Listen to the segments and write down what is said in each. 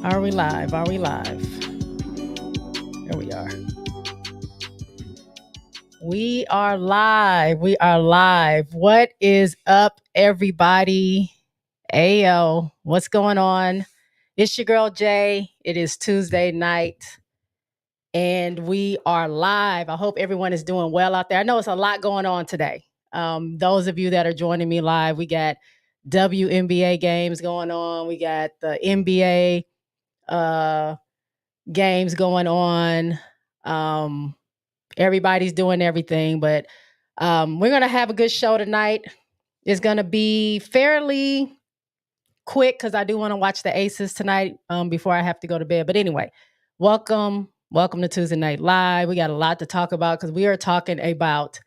Are we live? Are we live? There we are. We are live. We are live. What is up, everybody? Ayo, what's going on? It's your girl, Jay. It is Tuesday night, and we are live. I hope everyone is doing well out there. I know it's a lot going on today. Those of you that are joining me live, we got WNBA games going on. We got the NBA games going on. Everybody's doing everything, but we're going to have a good show tonight. It's going to be fairly quick because I do want to watch the Aces tonight before I have to go to bed. But anyway, welcome to Tuesday Night Live. We got a lot to talk about because we are talking about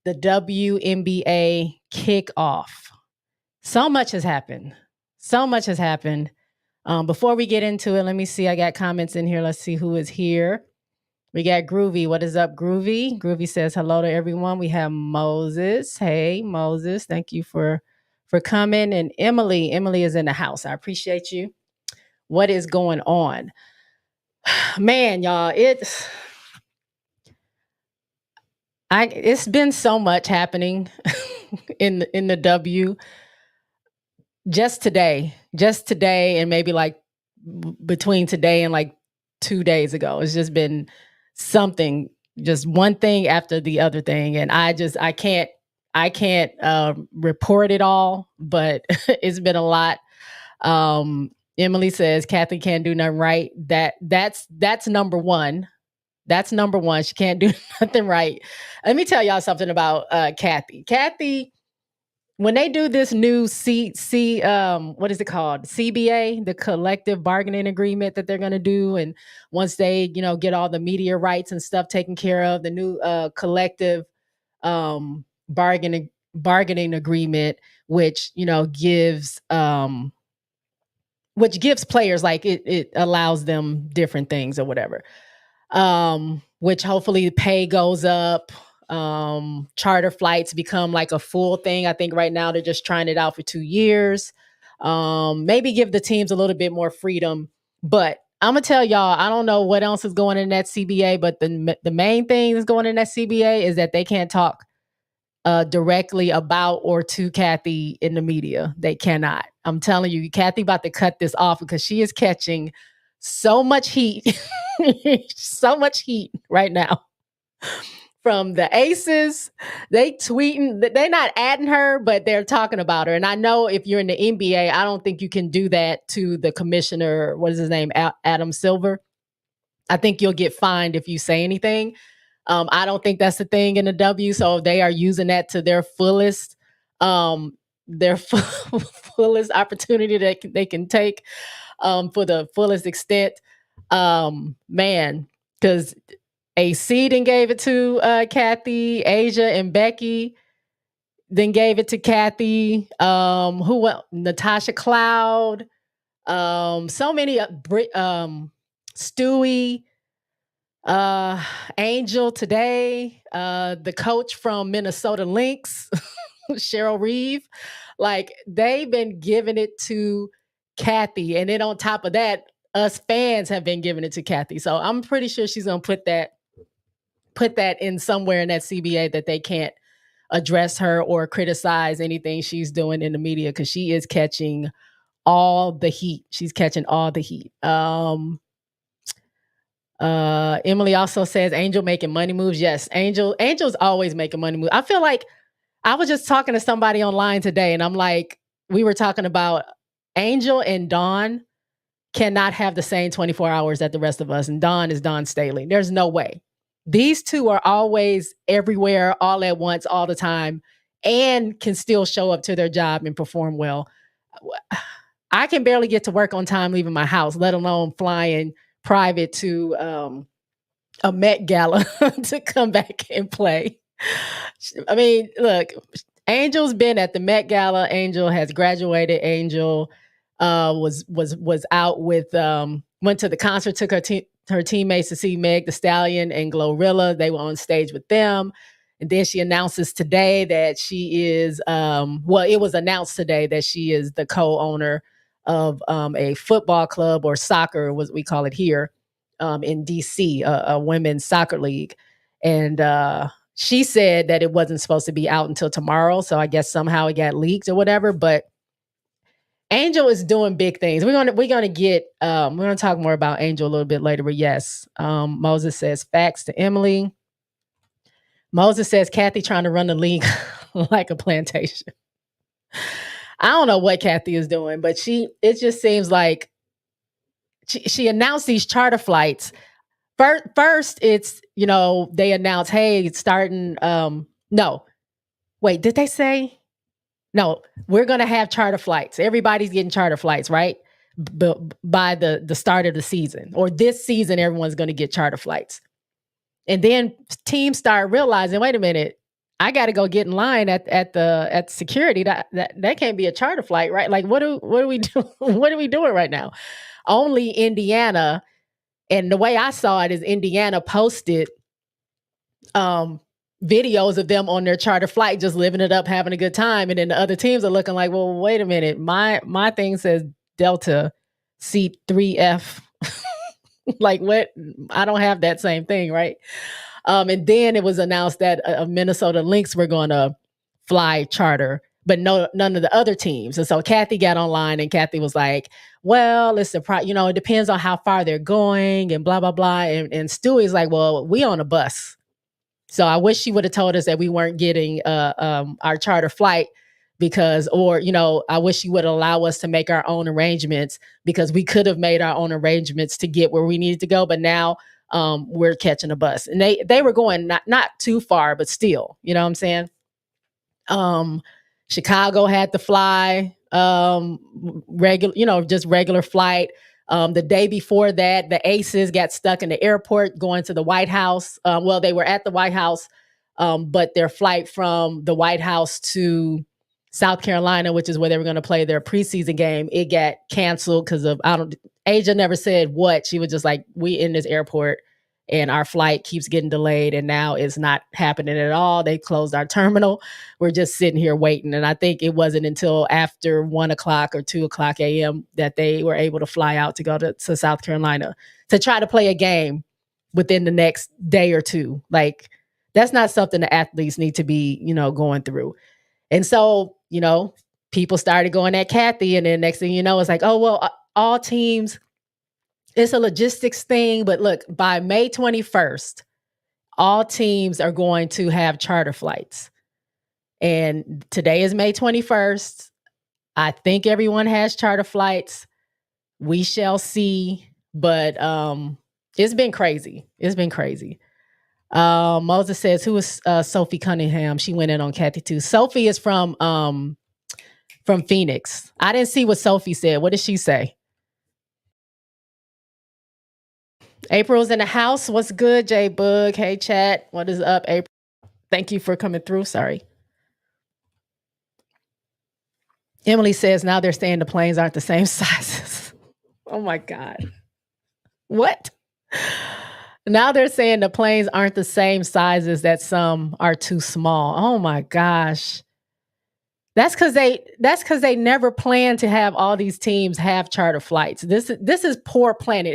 the WNBA kickoff. So much has happened. Before we get into it, let me see. I got comments in here. Let's see who is here. We got Groovy. What is up, Groovy? Groovy says hello to everyone. We have Moses. Hey, Moses. Thank you for coming. And Emily. Emily is in the house. I appreciate you. What is going on? Man, y'all, it's been so much happening in the W. Just today, and maybe like between today and like 2 days ago, it's just been something, just one thing after the other thing, and I can't report it all, but it's been a lot. Emily says Kathy can't do nothing right. That's number one. That's number one. She can't do nothing right. Let me tell y'all something about Kathy. Kathy, when they do this new what is it called? CBA, the collective bargaining agreement that they're going to do. And once they, get all the media rights and stuff taken care of, the new collective bargaining agreement, which gives players, like it allows them different things or whatever. Which hopefully the pay goes up. Charter flights become like a full thing. I think right now they're just trying it out for 2 years. Maybe give the teams a little bit more freedom. But I'm gonna tell y'all, I don't know what else is going in that CBA, but the main thing that's going in that CBA is that they can't talk directly about or to Kathy in the media. They cannot. I'm telling you, Kathy about to cut this off because she is catching so much heat, so much heat right now from the Aces. They tweeting that they're not adding her, but they're talking about her. And I know if you're in the NBA, I don't think you can do that to the commissioner. What is his name? Adam Silver. I think you'll get fined if you say anything. I don't think that's the thing in the W. So they are using that to their fullest, fullest opportunity that they can take for the fullest extent. Man, because AC then gave it to Kathy, Asia, and Becky. Then gave it to Kathy. Who else? Natasha Cloud. So many. Stewie. Angel today. The coach from Minnesota Lynx, Cheryl Reeve. Like, they've been giving it to Kathy, and then on top of that, us fans have been giving it to Kathy. So I'm pretty sure she's gonna put that in somewhere in that CBA that they can't address her or criticize anything she's doing in the media, because she is catching all the heat. She's catching all the heat. Emily also says Angel making money moves. Yes, Angel's always making money moves. I feel like I was just talking to somebody online today, and I'm like, we were talking about Angel and Dawn cannot have the same 24 hours that the rest of us. And Dawn is Dawn Staley. There's no way. These two are always everywhere, all at once, all the time, and can still show up to their job and perform well. I can barely get to work on time leaving my house, let alone flying private to a Met Gala to come back and play. I mean, look, Angel's been at the Met Gala. Angel has graduated. Angel was out with went to the concert, took her teammates to see Meg Thee Stallion and Glorilla. They were on stage with them. And then she announces today that she is, it was announced today that she is the co-owner of a football club, or soccer, what we call it here, in DC, a women's soccer league. And she said that it wasn't supposed to be out until tomorrow. So I guess somehow it got leaked or whatever. But Angel is doing big things. We're gonna talk more about Angel a little bit later. But yes, Moses says facts to Emily. Moses says Kathy trying to run the league like a plantation. I don't know what Kathy is doing, but it just seems like she announced these charter flights. First, it's, they announced, hey, it's starting. No, wait, did they say? No, we're going to have charter flights. Everybody's getting charter flights, right? By the start of the season, or this season, everyone's going to get charter flights. And then teams start realizing, wait a minute, I got to go get in line at security. That can't be a charter flight, right? Like, what are we doing? What are we doing right now? Only Indiana, and the way I saw it is Indiana posted videos of them on their charter flight, just living it up, having a good time, and then the other teams are looking like, well, wait a minute, my thing says Delta seat 3F. Like, what? I don't have that same thing, right? And then it was announced that Minnesota Lynx were going to fly charter, but none of the other teams. And so Kathy got online, and Kathy was like, well, it's it depends on how far they're going, and blah, blah, blah. And Stewie's like, well, we on a bus. So I wish she would have told us that we weren't getting our charter flight, I wish she would allow us to make our own arrangements, because we could have made our own arrangements to get where we needed to go. But now we're catching a bus, and they were going not too far, but still, you know what I'm saying? Chicago had to fly regular, just regular flight. The day before that, the Aces got stuck in the airport going to the White House. They were at the White House, but their flight from the White House to South Carolina, which is where they were going to play their preseason game, it got canceled because of, Asia never said what. She was just like, we in this airport and our flight keeps getting delayed, and now it's not happening at all. They closed our terminal. We're just sitting here waiting. And I think it wasn't until after 1:00 or 2:00 a.m. that they were able to fly out to go to South Carolina to try to play a game within the next day or two. Like, that's not something the athletes need to be, going through. And so, people started going at Kathy, and then next thing you know, it's like, oh, well, all teams, it's a logistics thing. But look, by May 21st, all teams are going to have charter flights. And today is May 21st. I think everyone has charter flights. We shall see. But it's been crazy. It's been crazy. Moses says, who is Sophie Cunningham? She went in on Kathy too. Sophie is from Phoenix. I didn't see what Sophie said. What did she say? April's in the house. What's good, J Bug? Hey, chat. What is up, April? Thank you for coming through. Sorry. Emily says now they're saying the planes aren't the same sizes. Oh my God. What? Now they're saying the planes aren't the same sizes, that some are too small. Oh my gosh. That's because they never planned to have all these teams have charter flights. This is poor planning.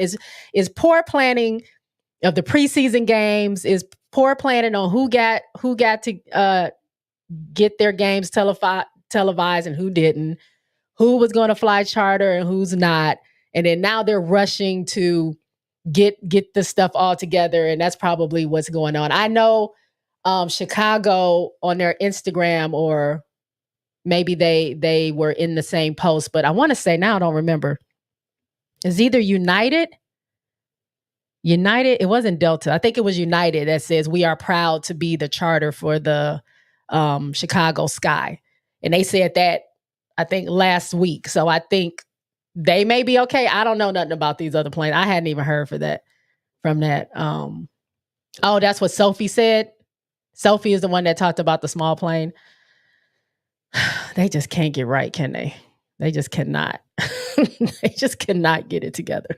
Is poor planning of the preseason games, is poor planning on who got to get their games televised and who didn't, who was going to fly charter and who's not. And then now they're rushing to get the stuff all together, and that's probably what's going on. I know Chicago on their Instagram, or maybe they were in the same post, but I want to say now I don't remember. It's either United, it wasn't Delta. I think it was United that says we are proud to be the charter for the Chicago Sky. And they said that, I think, last week. So I think they may be okay. I don't know nothing about these other planes. I hadn't even heard from that. Oh, that's what Sophie said. Sophie is the one that talked about the small plane. They just can't get right, can they? They just cannot. They just cannot get it together.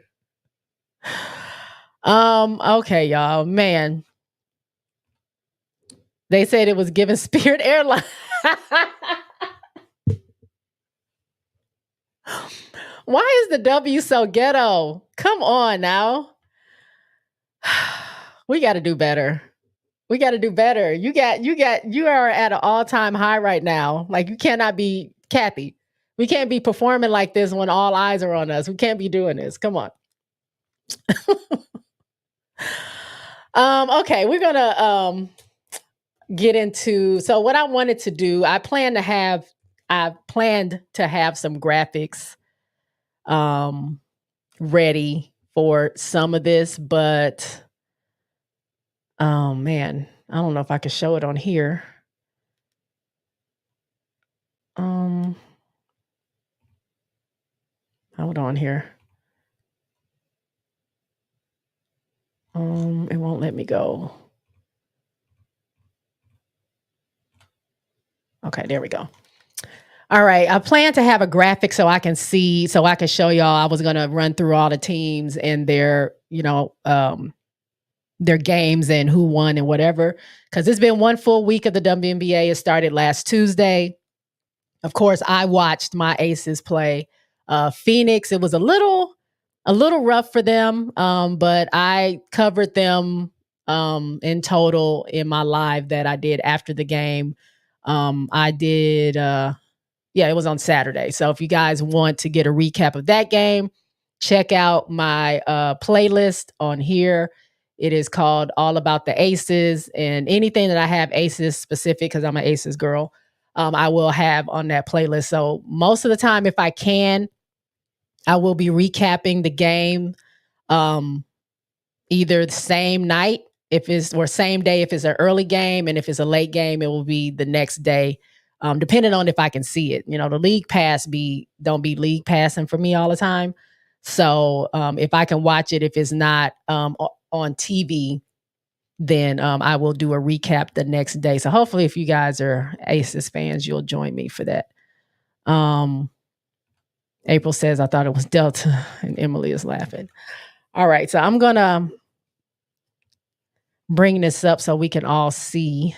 Okay, y'all. Man. They said it was given Spirit Airlines. Why is the W so ghetto? Come on now. We got to do better. We got to do better. You are at an all-time high right now. Like, you cannot be Kathy. We can't be performing like this when all eyes are on us. We can't be doing this. Come on. Okay, we're gonna get into, so what I wanted to do, I planned to have some graphics ready for some of this, but oh man, I don't know if I can show it on here. Hold on here. It won't let me go. Okay, there we go. All right, I plan to have a graphic so I can show y'all. I was gonna run through all the teams and their games and who won and whatever. Because it's been one full week of the WNBA. It started last Tuesday. Of course, I watched my Aces play Phoenix. It was a little rough for them, but I covered them in total in my live that I did after the game. I did, it was on Saturday. So if you guys want to get a recap of that game, check out my playlist on here. It is called All About the Aces, and anything that I have Aces specific, because I'm an Aces girl, I will have on that playlist. So most of the time, if I can, I will be recapping the game either the same night or same day if it's an early game, and if it's a late game, it will be the next day, depending on if I can see it. The league pass don't be league passing for me all the time. So if I can watch it, if it's not on TV, then I will do a recap the next day. So hopefully, if you guys are Aces fans, you'll join me for that. April says, I thought it was Delta, and Emily is laughing. All right, so I'm gonna bring this up so we can all see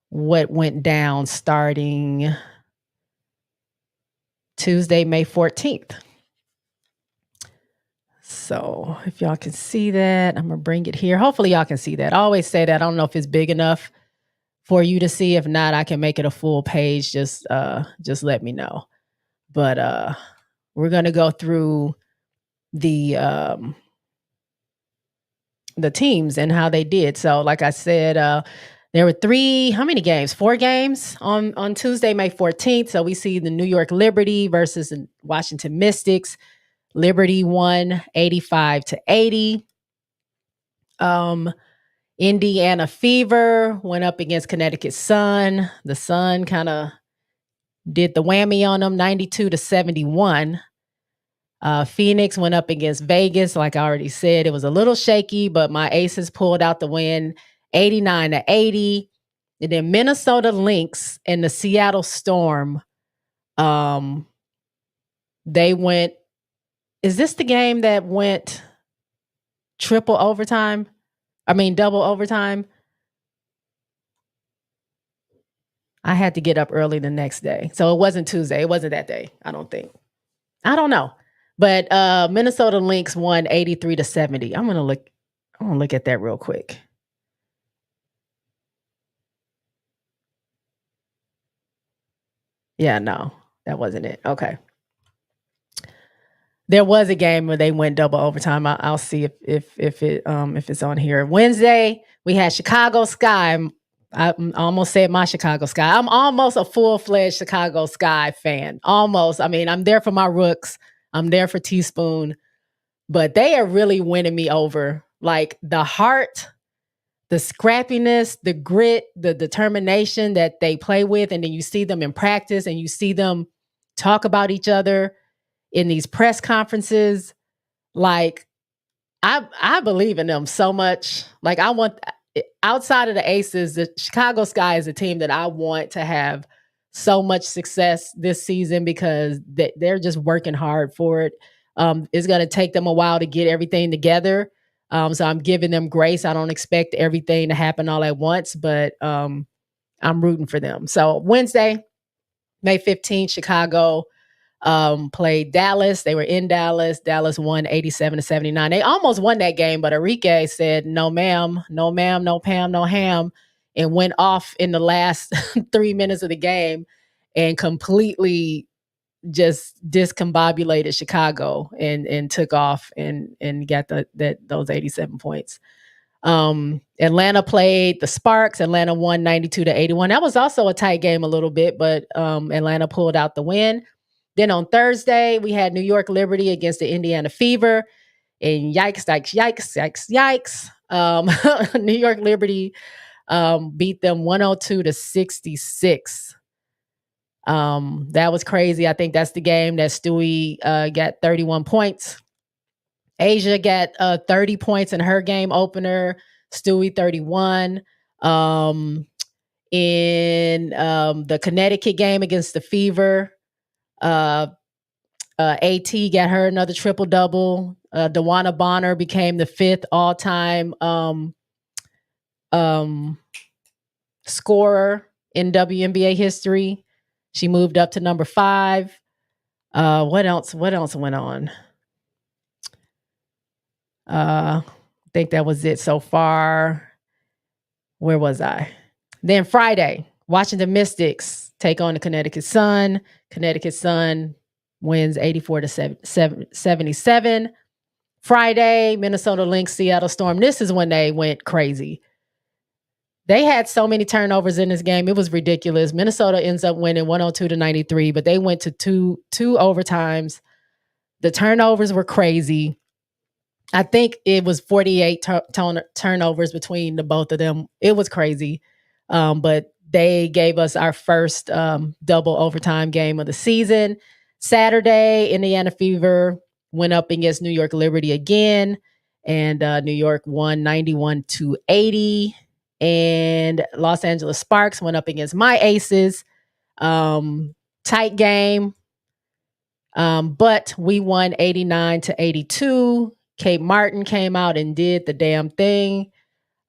what went down starting Tuesday, May 14th. So if y'all can see that, I'm gonna bring it here. Hopefully y'all can see that. I always say that. I don't know if it's big enough for you to see. If not, I can make it a full page. Just let me know. But we're gonna go through the teams and how they did. So like I said, there were how many games? 4 games on Tuesday, May 14th. So we see the New York Liberty versus the Washington Mystics. Liberty won 85-80. Indiana Fever went up against Connecticut Sun. The Sun kind of did the whammy on them, 92-71. Phoenix went up against Vegas. Like I already said, it was a little shaky, but my Aces pulled out the win, 89-80. And then Minnesota Lynx and the Seattle Storm, they went. Is this the game that went double overtime? I had to get up early the next day. So it wasn't Tuesday. It wasn't that day, I don't think. I don't know. But Minnesota Lynx won 83-70. I'm gonna look at that real quick. Yeah, no, that wasn't it. Okay. There was a game where they went double overtime. I'll see if it's on here. Wednesday, we had Chicago Sky. I almost said my Chicago Sky. I'm almost a full-fledged Chicago Sky fan. Almost. I mean, I'm there for my Rooks. I'm there for Teaspoon. But they are really winning me over. Like the heart, the scrappiness, the grit, the determination that they play with. And then you see them in practice and you see them talk about each other in these press conferences. Like I believe in them so much. Like I want, outside of the Aces, the Chicago Sky is a team that I want to have so much success this season because they're just working hard for it. It's going to take them a while to get everything together. So I'm giving them grace. I don't expect everything to happen all at once, but I'm rooting for them. So Wednesday, May 15th, Chicago played Dallas. They were in Dallas. Dallas won 87-79. They almost won that game, but Enrique said, no, ma'am, no, ma'am, no, Pam, no ham, and went off in the last 3 minutes of the game and completely just discombobulated Chicago and took off and got those 87 points. Atlanta played the Sparks. Atlanta won 92-81. That was also a tight game a little bit, but Atlanta pulled out the win. Then on Thursday, we had New York Liberty against the Indiana Fever. And yikes. New York Liberty beat them 102-66. That was crazy. I think that's the game that Stewie got 31 points. Asia got 30 points in her game opener. Stewie 31. In the Connecticut game against the Fever, AT got her another triple-double. Dewana Bonner became the 5th all-time scorer in WNBA history. She moved up to number 5. What else went on? I think that was it so far. Where was I? Then Friday, Washington Mystics take on the Connecticut Sun. Connecticut Sun wins 84-77. Friday, Minnesota Lynx, Seattle Storm. This is when they went crazy. They had so many turnovers in this game. It was ridiculous. Minnesota ends up winning 102-93, but they went to two overtimes. The turnovers were crazy. I think it was 48 turnovers between the both of them. It was crazy. But they gave us our first double overtime game of the season. Saturday, Indiana Fever went up against New York Liberty again, and New York won 91-80. And Los Angeles Sparks went up against my Aces. Tight game, but we won 89-82. Kate Martin came out and did the damn thing.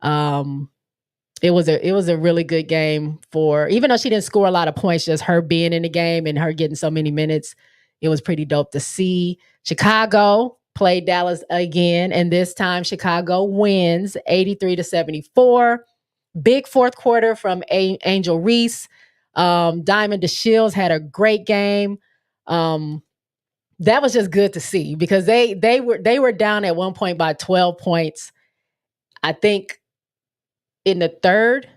It was a really good game for, even though she didn't score a lot of points, just her being in the game and her getting so many minutes, it was pretty dope to see. Chicago played Dallas again, and this time Chicago wins 83-74. Big fourth quarter from Angel Reese. Diamond DeShields had a great game. That was just good to see because they were down at one point by 12 points, I think, in the third,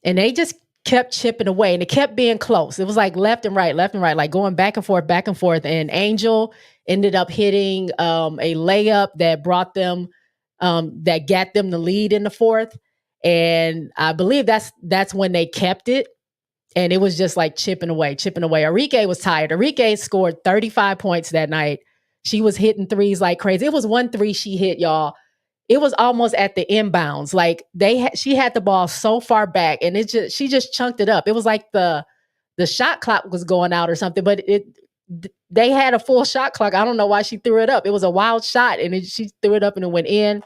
and they just kept chipping away, and it kept being close. It was like left and right, like going back and forth. And Angel ended up hitting a layup that brought them, that got them the lead in the fourth. And I believe that's when they kept it. And it was just like chipping away. Enrique was tired. Enrique scored 35 points that night. She was hitting threes like crazy. It was 1 3 she hit, y'all. It was almost at the inbounds. Like she had the ball so far back, and she just chunked it up. It was like the shot clock was going out or something, but they had a full shot clock. I don't know why she threw it up. It was a wild shot, and she threw it up and it went in.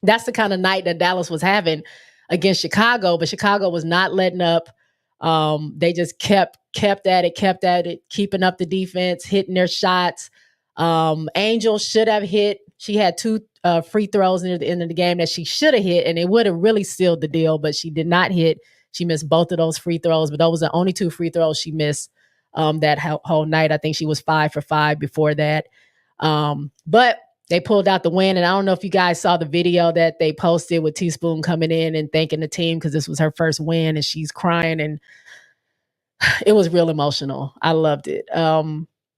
That's the kind of night that Dallas was having against Chicago, but Chicago was not letting up. They just kept at it, keeping up the defense, hitting their shots. Angel should have hit. She had 2 free throws near the end of the game that she should have hit, and it would have really sealed the deal, but she did not hit. She missed both of those free throws, but those were the only 2 free throws she missed that whole night. I think she was 5 for 5 before that. But they pulled out the win, and I don't know if you guys saw the video that they posted with Teaspoon coming in and thanking the team because this was her first win, and she's crying, and it was real emotional. I loved it.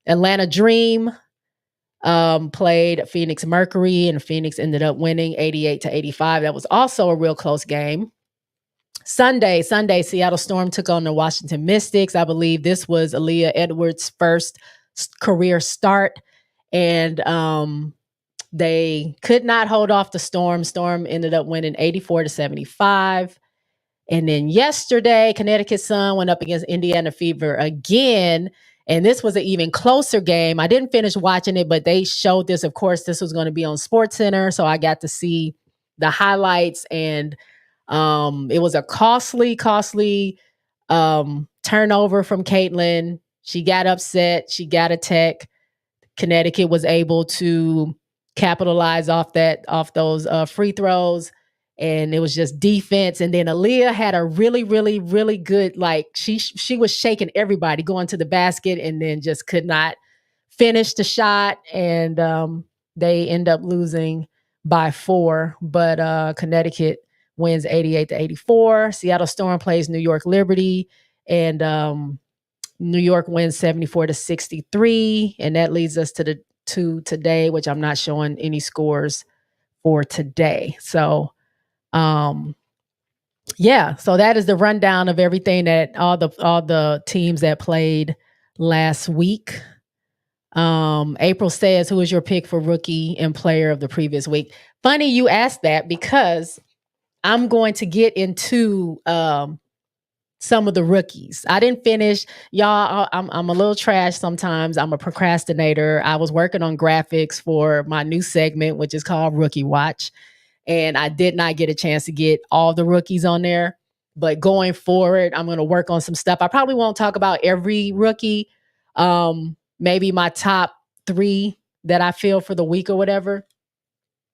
Atlanta Dream played Phoenix Mercury, and Phoenix ended up winning 88-85. That was also a real close game. Sunday, Seattle Storm took on the Washington Mystics. I believe this was Aaliyah Edwards' first career start, and they could not hold off the Storm. Storm ended up winning 84-75. And then yesterday, Connecticut Sun went up against Indiana Fever again. And this was an even closer game. I didn't finish watching it, but they showed this. Of course, this was going to be on SportsCenter. So I got to see the highlights. And it was a costly turnover from Caitlin. She got upset. She got a tech. Connecticut was able to capitalize off those free throws. And it was just defense. And then Aaliyah had a really, really, really good, like she was shaking everybody going to the basket and then just could not finish the shot. And they end up losing by 4. But Connecticut wins 88-84. Seattle Storm plays New York Liberty. And New York wins 74-63. And that leads us to today, which I'm not showing any scores for today. So yeah, so that is the rundown of everything that all the teams that played last week. April says, who is your pick for rookie and player of the previous week? Funny you asked that because I'm going to get into some of the rookies. I didn't finish. Y'all, I'm a little trash sometimes. I'm a procrastinator. I was working on graphics for my new segment, which is called Rookie Watch. And I did not get a chance to get all the rookies on there. But going forward, I'm going to work on some stuff. I probably won't talk about every rookie. Maybe my top 3 that I feel for the week or whatever.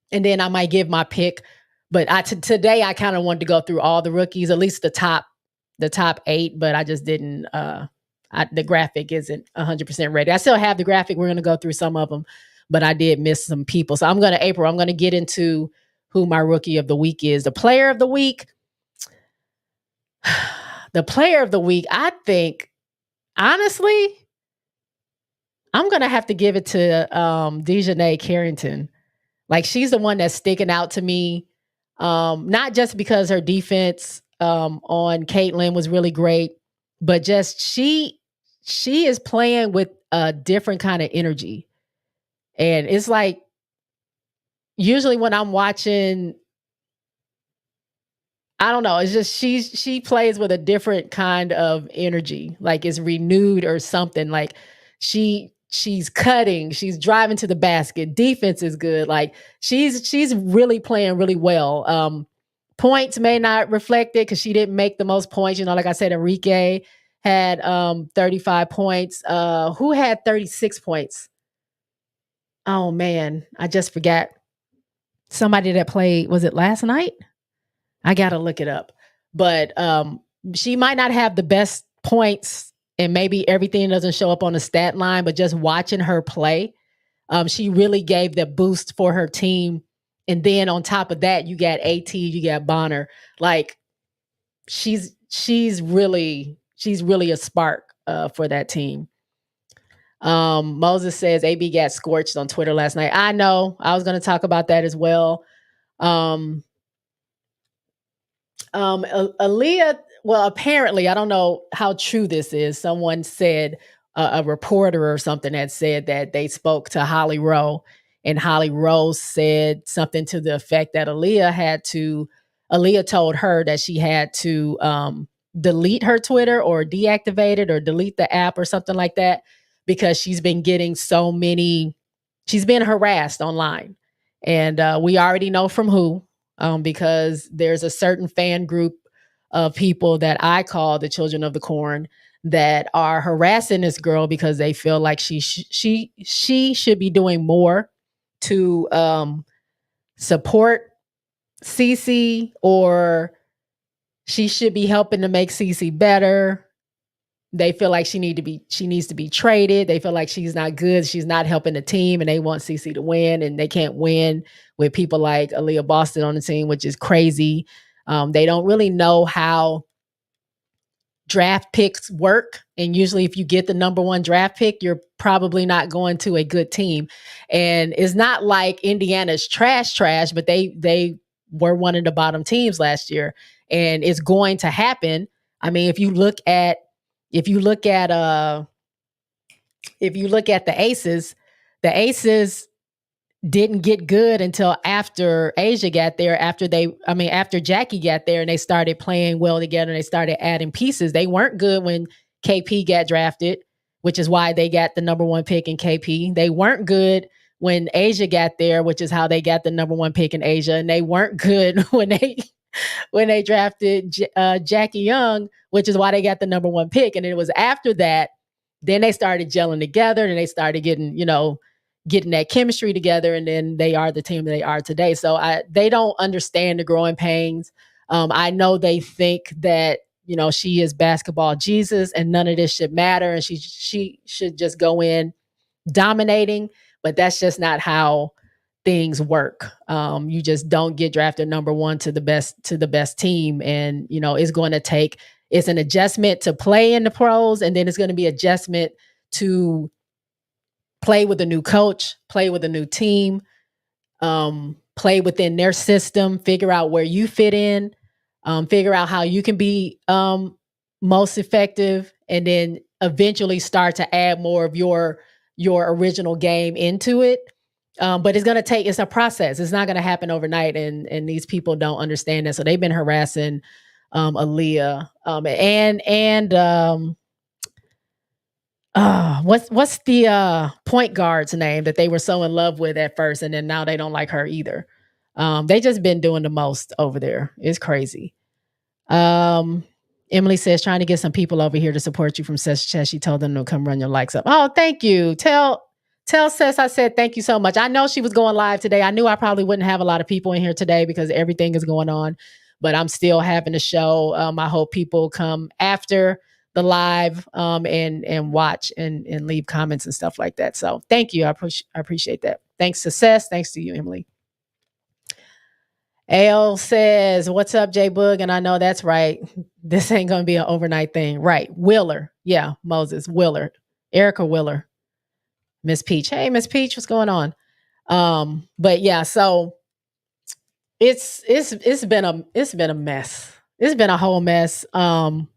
And then I might give my pick. But today I kind of wanted to go through all the rookies, at least the top 8. But I just didn't. The graphic isn't 100% ready. I still have the graphic. We're going to go through some of them. But I did miss some people. So I'm going to get into who my rookie of the week is. The player of the week, I think, honestly, I'm going to have to give it to Dejanay Carrington. Like, she's the one that's sticking out to me, not just because her defense on Caitlin was really great, but just she is playing with a different kind of energy. And it's like, usually when I'm watching, I don't know, it's just she plays with a different kind of energy, like it's renewed or something. Like she's cutting, she's driving to the basket. Defense is good. Like she's really playing really well. Points may not reflect it because she didn't make the most points. You know, like I said, Enrique had 35 points. Who had 36 points? Oh man, I just forgot. Somebody that played, was it last night? I got to look it up. But she might not have the best points and maybe everything doesn't show up on the stat line, but just watching her play, she really gave the boost for her team. And then on top of that, you got AT, you got Bonner. Like she's really a spark for that team. Moses says AB got scorched on Twitter last night. I know. I was going to talk about that as well. Aaliyah, well, apparently, I don't know how true this is. Someone said, a reporter or something had said that they spoke to Holly Rowe, and Holly Rowe said something to the effect that Aaliyah told her that she had to delete her Twitter or deactivate it or delete the app or something like that, because she's been getting she's been harassed online. And we already know from who, because there's a certain fan group of people that I call the Children of the Corn that are harassing this girl because they feel like she should be doing more to support Cece, or she should be helping to make Cece better. They feel like she needs to be traded. They feel like she's not good. She's not helping the team, and they want Cece to win, and they can't win with people like Aaliyah Boston on the team, which is crazy. They don't really know how draft picks work. And usually if you get the number 1 draft pick, you're probably not going to a good team. And it's not like Indiana's trash, but they were one of the bottom teams last year, and it's going to happen. I mean, if you look at the Aces, the Aces didn't get good until after Asia got there, after Jackie got there and they started playing well together and they started adding pieces. They weren't good when KP got drafted, which is why they got the number 1 pick in KP. They weren't good when Asia got there, which is how they got the number 1 pick in Asia. And they weren't good when they drafted Jackie Young, which is why they got the number 1 pick. And it was after that then they started gelling together, and they started getting, getting that chemistry together, and then they are the team they are today. So they don't understand the growing pains. I know they think that, she is basketball Jesus and none of this should matter, and she should just go in dominating, but that's just not how things work. You just don't get drafted number one to the best team, and it's an adjustment to play in the pros, and then it's going to be adjustment to play with a new coach, play with a new team, play within their system, figure out where you fit in, figure out how you can be most effective, and then eventually start to add more of your original game into it. But it's a process. It's not going to happen overnight, and these people don't understand that. So they've been harassing Aaliyah, what's the point guard's name that they were so in love with at first, and then now they don't like her either. They just been doing the most over there. It's crazy. Emily says, trying to get some people over here to support you from Chess. She told them to come run your likes up. Oh, thank you. Tell Sess I said thank you so much. I know she was going live today. I knew I probably wouldn't have a lot of people in here today because everything is going on, but I'm still having a show. I hope people come after the live and watch and leave comments and stuff like that. So thank you. I appreciate that. Thanks to Sess. Thanks to you, Emily. Ale says, what's up, J Boog? And I know that's right. This ain't going to be an overnight thing. Right. Willer. Yeah. Moses. Willard. Erica Willer. Miss Peach. Hey, Miss Peach, what's going on? But yeah, so it's been a mess. It's been a whole mess. I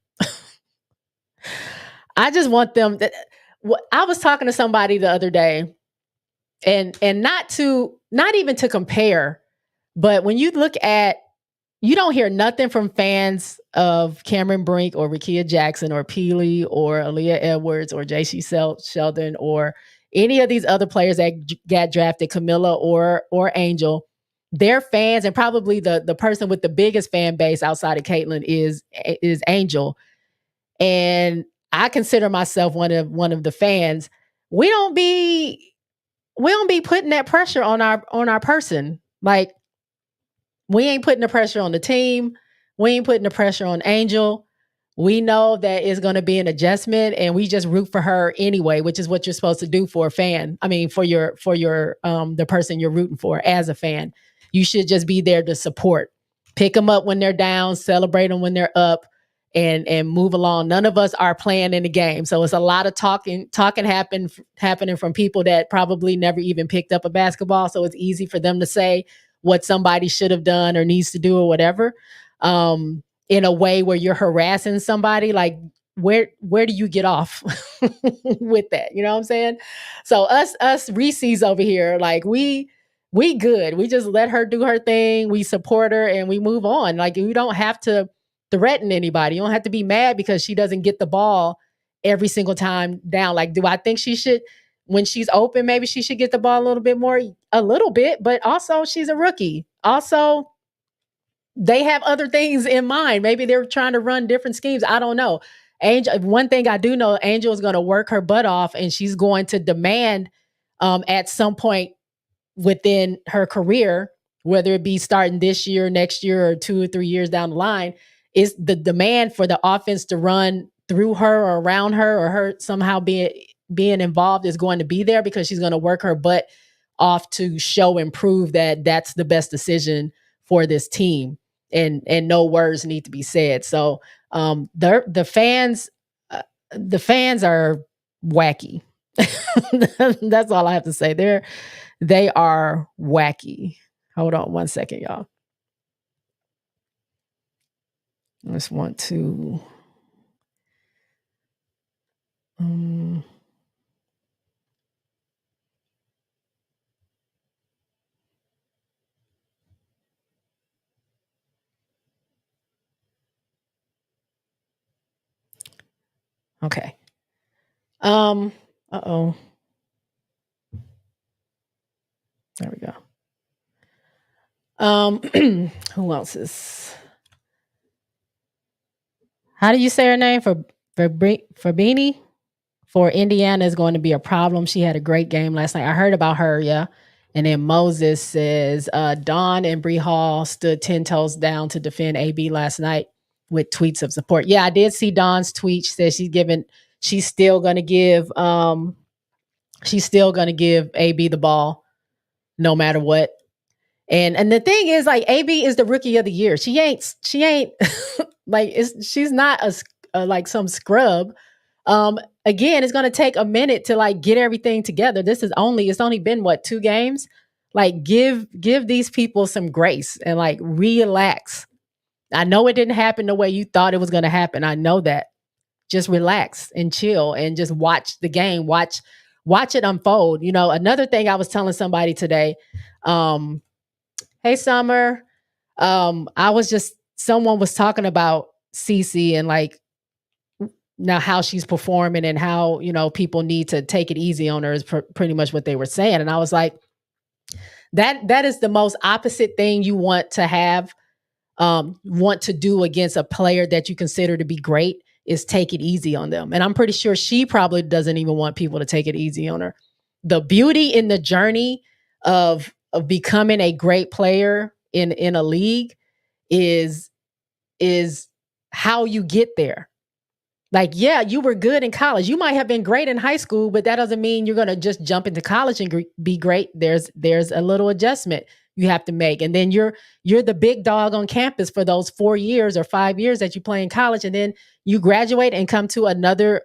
just want them I was talking to somebody the other day, and not even to compare, but when you look at, you don't hear nothing from fans of Cameron Brink or Rickea Jackson or Peely or Aaliyah Edwards or JC Sheldon or any of these other players that got drafted, Camilla or Angel. Their fans, and probably the person with the biggest fan base outside of Caitlin is Angel. And I consider myself one of the fans. We don't be putting that pressure on our person. Like, we ain't putting the pressure on the team. We ain't putting the pressure on Angel. We know that it's going to be an adjustment, and we just root for her anyway, which is what you're supposed to do for a fan. I mean, for your the person you're rooting for as a fan. You should just be there to support. Pick them up when they're down, celebrate them when they're up, and move along. None of us are playing in the game. So it's a lot of talking happening from people that probably never even picked up a basketball. So it's easy for them to say what somebody should have done or needs to do or whatever, in a way where you're harassing somebody. Like, where do you get off with that? You know what I'm saying? So us Reese's over here, like, we good. We just let her do her thing. We support her and we move on. Like, you don't have to threaten anybody. You don't have to be mad because she doesn't get the ball every single time down. Like, do I think she should, when she's open, maybe she should get the ball a little bit more, but also she's a rookie. Also, they have other things in mind. Maybe they're trying to run different schemes. I don't know. Angel, one thing I do know, Angel is going to work her butt off, and she's going to demand at some point within her career, whether it be starting this year, next year, or 2 or 3 years down the line, is the demand for the offense to run through her or around her, or her somehow being involved, is going to be there, because she's going to work her butt off to show and prove that that's the best decision for this team, and no words need to be said. So the fans are wacky. That's all I have to say. They are wacky. Hold on one second, y'all. I just want to okay. Uh-oh. There we go. Who else is? How do you say her name? Fabini? for Indiana is going to be a problem. She had a great game last night. I heard about her, yeah. And then Moses says, Dawn and Bree Hall stood 10 toes down to defend AB last night with tweets of support. Yeah, I did see Dawn's tweet. She says she's still gonna give AB the ball no matter what. And the thing is, like, AB is the rookie of the year. She ain't like, she's not like some scrub. Again, it's going to take a minute to like get everything together. It's only been what, 2 games? Like, give these people some grace and like relax. I know it didn't happen the way you thought it was going to happen. I know that. Just relax and chill and just watch the game. Watch it unfold. You know, another thing I was telling somebody today, hey, Summer. Someone was talking about Cece and like now how she's performing and how, you know, people need to take it easy on her is pretty much what they were saying. And I was like, that is the most opposite thing you want to do against a player that you consider to be great, is take it easy on them. And I'm pretty sure she probably doesn't even want people to take it easy on her. The beauty in the journey of becoming a great player in a league is how you get there. Like, yeah, you were good in college. You might have been great in high school, but that doesn't mean you're going to just jump into college and be great. There's a little adjustment you have to make. And then you're the big dog on campus for those 4 years or 5 years that you play in college. And then you graduate and come to another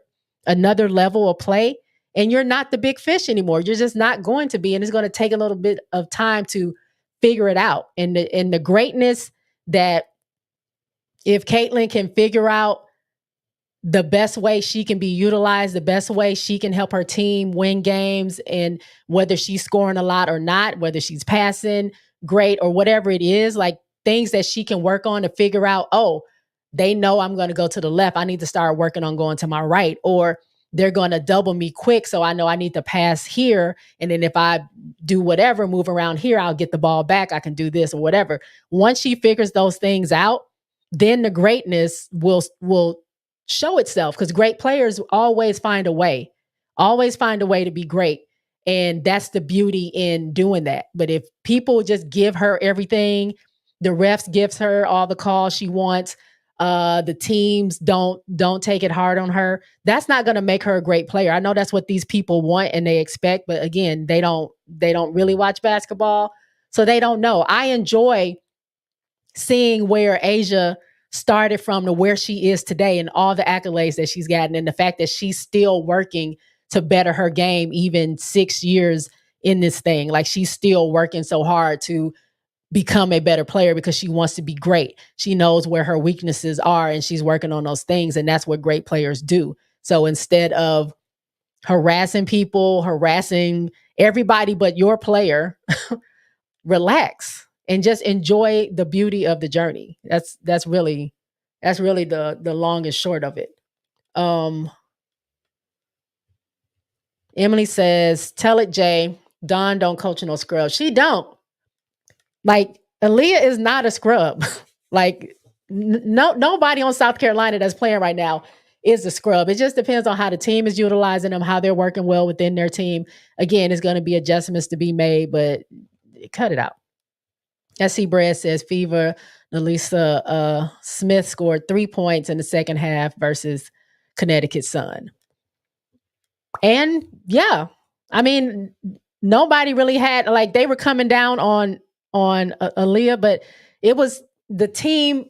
level of play. And you're not the big fish anymore. You're just not going to be. And it's going to take a little bit of time to figure it out. And the greatness that if Caitlin can figure out the best way she can be utilized, the best way she can help her team win games, and whether she's scoring a lot or not, whether she's passing great or whatever it is, like things that she can work on to figure out, oh, they know I'm going to go to the left. I need to start working on going to my right, or they're going to double me quick. So I know I need to pass here. And then if I do whatever, move around here, I'll get the ball back. I can do this or whatever. Once she figures those things out, then the greatness will show itself, because great players always find a way to be great. And that's the beauty in doing that. But if people just give her everything, the refs gives her all the calls she wants, the teams don't take it hard on her, that's not going to make her a great player. I know that's what these people want and they expect, but again, they don't really watch basketball, so they don't know. I enjoy seeing where Asia started from to where she is today and all the accolades that she's gotten, and the fact that she's still working to better her game even 6 years in this thing. Like, she's still working so hard to become a better player because she wants to be great. She knows where her weaknesses are and she's working on those things, and that's what great players do. So instead of harassing people, harassing everybody but your player, relax and just enjoy the beauty of the journey. That's really the long and short of it. Emily says, tell it, Jay. Dawn don't coach no scrub. She don't. Like, Aaliyah is not a scrub. Like, nobody on South Carolina that's playing right now is a scrub. It just depends on how the team is utilizing them, how they're working well within their team. Again, it's going to be adjustments to be made, but cut it out. SC Bread says, Fever, Nalisa Smith scored 3 points in the second half versus Connecticut Sun. And yeah, I mean, nobody really had, like, they were coming down on Aaliyah, but it was the team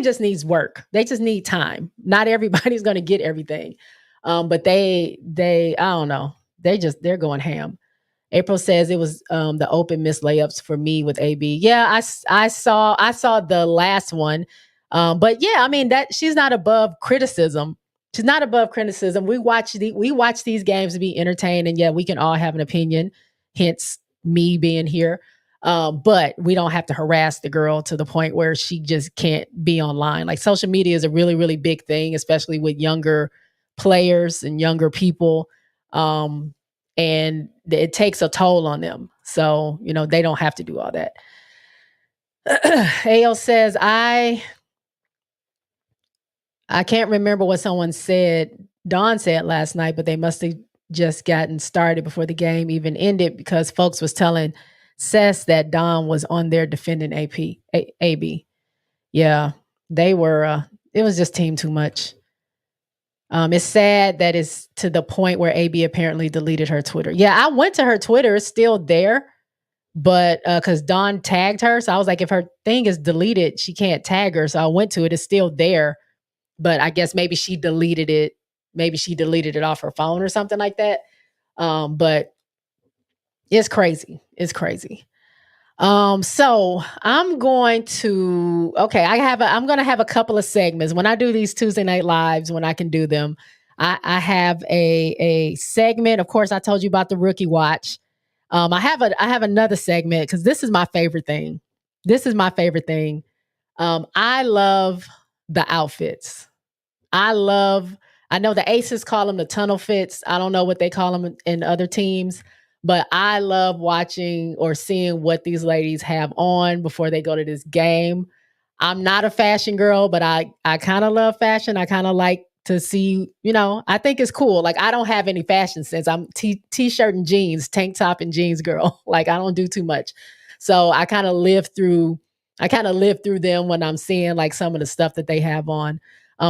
just needs work. They just need time. Not everybody's going to get everything. But they I don't know. They're going ham. April says it was the open missed layups for me with AB. Yeah, I saw the last one. But yeah, I mean, that she's not above criticism. She's not above criticism. We watch these games to be entertained, and yeah, we can all have an opinion, hence me being here. But we don't have to harass the girl to the point where she just can't be online. Like, social media is a really, really big thing, especially with younger players and younger people. And it takes a toll on them. So, you know, they don't have to do all that. AO says, I can't remember what someone said Dawn said last night, but they must have just gotten started before the game even ended because folks was telling Sess that Dawn was on there defending AB. Yeah, they were. It was just team too much. It's sad that it's to the point where AB apparently deleted her Twitter. Yeah, I went to her Twitter; it's still there, but because Dawn tagged her, so I was like, if her thing is deleted, she can't tag her. So I went to it; it's still there, but I guess maybe she deleted it. Maybe she deleted it off her phone or something like that. But it's crazy. It's crazy. So I'm going to I'm gonna have a couple of segments. When I do these Tuesday night lives, when I can do them, I have a segment. Of course, I told you about the rookie watch. I have another segment because this is my favorite thing. This is my favorite thing. I love the outfits. I know the Aces call them the tunnel fits. I don't know what they call them in other teams, but I love watching or seeing what these ladies have on before they go to this game. I'm not a fashion girl, but I kind of love fashion. I kind of like to see, I think it's cool. Like I don't have any fashion sense. I'm t-shirt and jeans, tank top and jeans girl. Like I don't do too much. So I kind of live through them when I'm seeing like some of the stuff that they have on.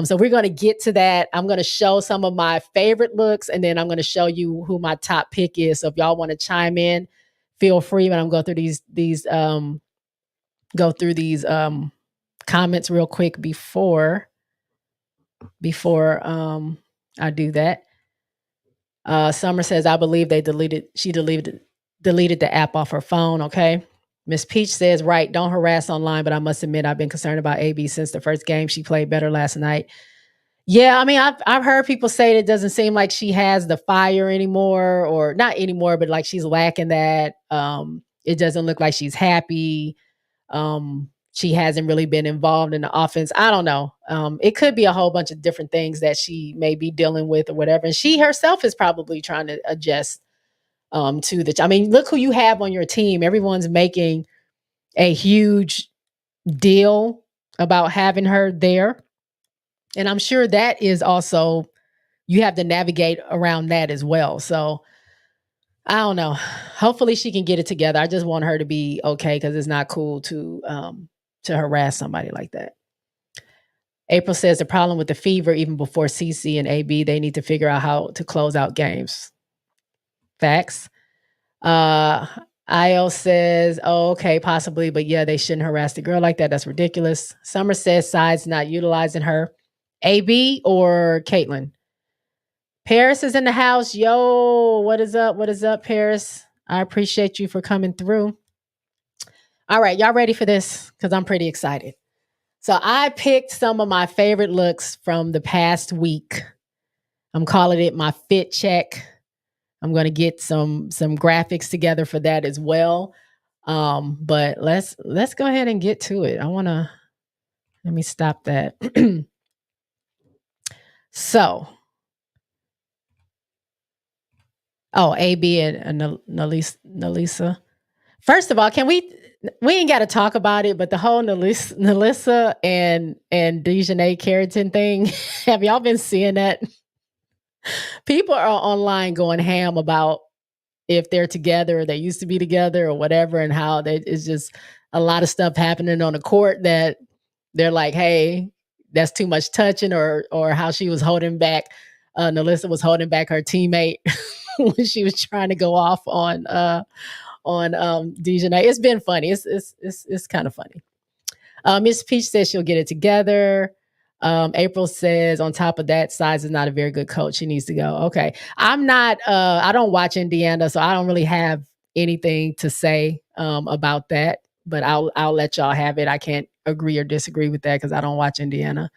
So we're going to get to that. I'm going to show some of my favorite looks, and then I'm going to show you who my top pick is. So if y'all want to chime in, feel free. But I'm going through these comments real quick before I do that. Summer says, I believe she deleted the app off her phone. Okay. Miss Peach says, right, don't harass online, but I must admit I've been concerned about AB since the first game. She played better last night. Yeah, I mean, I've heard people say it doesn't seem like she has the fire anymore, or not anymore, but like she's lacking that. It doesn't look like she's happy. She hasn't really been involved in the offense. I don't know. It could be a whole bunch of different things that she may be dealing with or whatever. And she herself is probably trying to adjust to the. I mean, look who you have on your team. Everyone's making a huge deal about having her there. And I'm sure that is also, you have to navigate around that as well. So I don't know. Hopefully she can get it together. I just want her to be okay because it's not cool to harass somebody like that. April says the problem with the fever, even before CC and AB, they need to figure out how to close out games. Facts. IO says, oh, okay, possibly, but yeah, they shouldn't harass the girl like that. That's ridiculous. Summer says sides not utilizing her. AB or Caitlin? Paris is in the house. Yo, what is up? What is up, Paris? I appreciate you for coming through. All right, y'all ready for this? Because I'm pretty excited. So I picked some of my favorite looks from the past week. I'm calling it my fit check. I'm going to get some graphics together for that as well. But let's go ahead and get to it. Let me stop that. So, AB and Nalisa. First of all, we ain't got to talk about it, but the whole Nalisa and Dejanay Carrington thing, have y'all been seeing that? People are online going ham about if they're together or they used to be together or whatever, and how it's just a lot of stuff happening on the court that they're like, hey, that's too much touching, or how she was holding back. Nalisa was holding back her teammate when she was trying to go off on Dejanay. It's been funny. It's kind of funny. Miss Peach says she'll get it together. April says, on top of that, Size is not a very good coach. She needs to go. Okay. I'm not, I don't watch Indiana, so I don't really have anything to say about that, but I'll let y'all have it. I can't agree or disagree with that because I don't watch Indiana.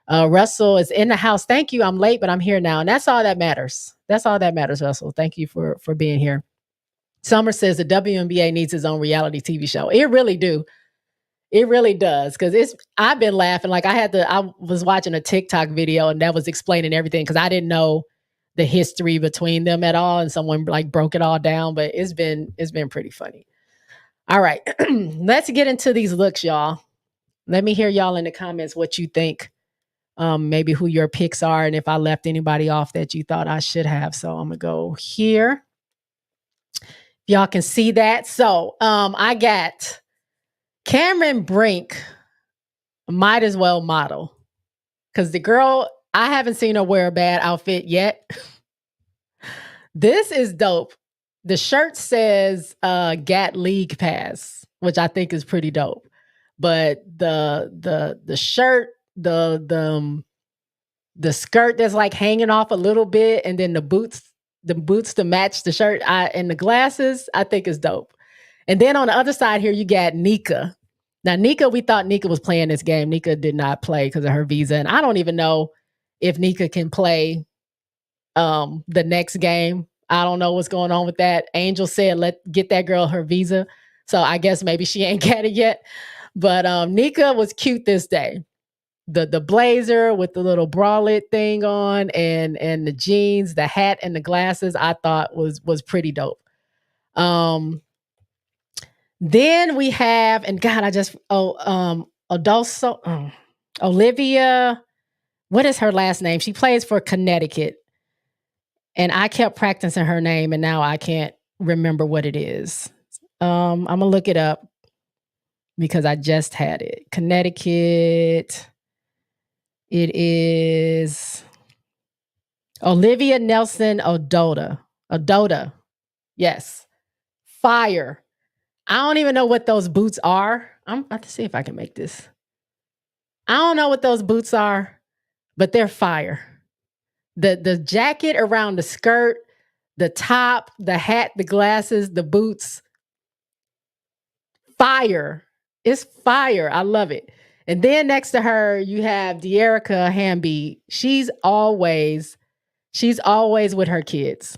Russell is in the house. Thank you. I'm late, but I'm here now. And that's all that matters. That's all that matters, Russell. Thank you for being here. Summer says the WNBA needs its own reality TV show. It really do. It really does, because I've been laughing. Like I was watching a TikTok video and that was explaining everything because I didn't know the history between them at all, and someone like broke it all down. But it's been pretty funny. All right, let's get into these looks, y'all. Let me hear y'all in the comments what you think maybe who your picks are and if I left anybody off that you thought I should have. So I'm gonna go here. Y'all can see that. So I got Cameron Brink, might as well model, because the girl, I haven't seen her wear a bad outfit yet. This is dope. The shirt says GAT League Pass, which I think is pretty dope. But the shirt, the skirt that's like hanging off a little bit, and then the boots to match the shirt, and the glasses, I think is dope. And then on the other side here, you got Nika. Now, Nika, we thought Nika was playing this game. Nika did not play because of her visa. And I don't even know if Nika can play the next game. I don't know what's going on with that. Angel said, get that girl her visa. So I guess maybe she ain't got it yet. But Nika was cute this day. The blazer with the little bralette thing on, and the jeans, the hat, and the glasses, I thought was pretty dope. Then we have, and God, Olivia, what is her last name? She plays for Connecticut. And I kept practicing her name, and now I can't remember what it is. I'm going to look it up because I just had it. Connecticut. It is Olivia Nelson Ododa. Yes. Fire. I don't even know what those boots are. I'm about to see if I can make this. I don't know what those boots are, but they're fire. The jacket around the skirt, the top, the hat, the glasses, the boots. Fire. It's fire. I love it. And then next to her, you have De'Erica Hamby. She's always with her kids.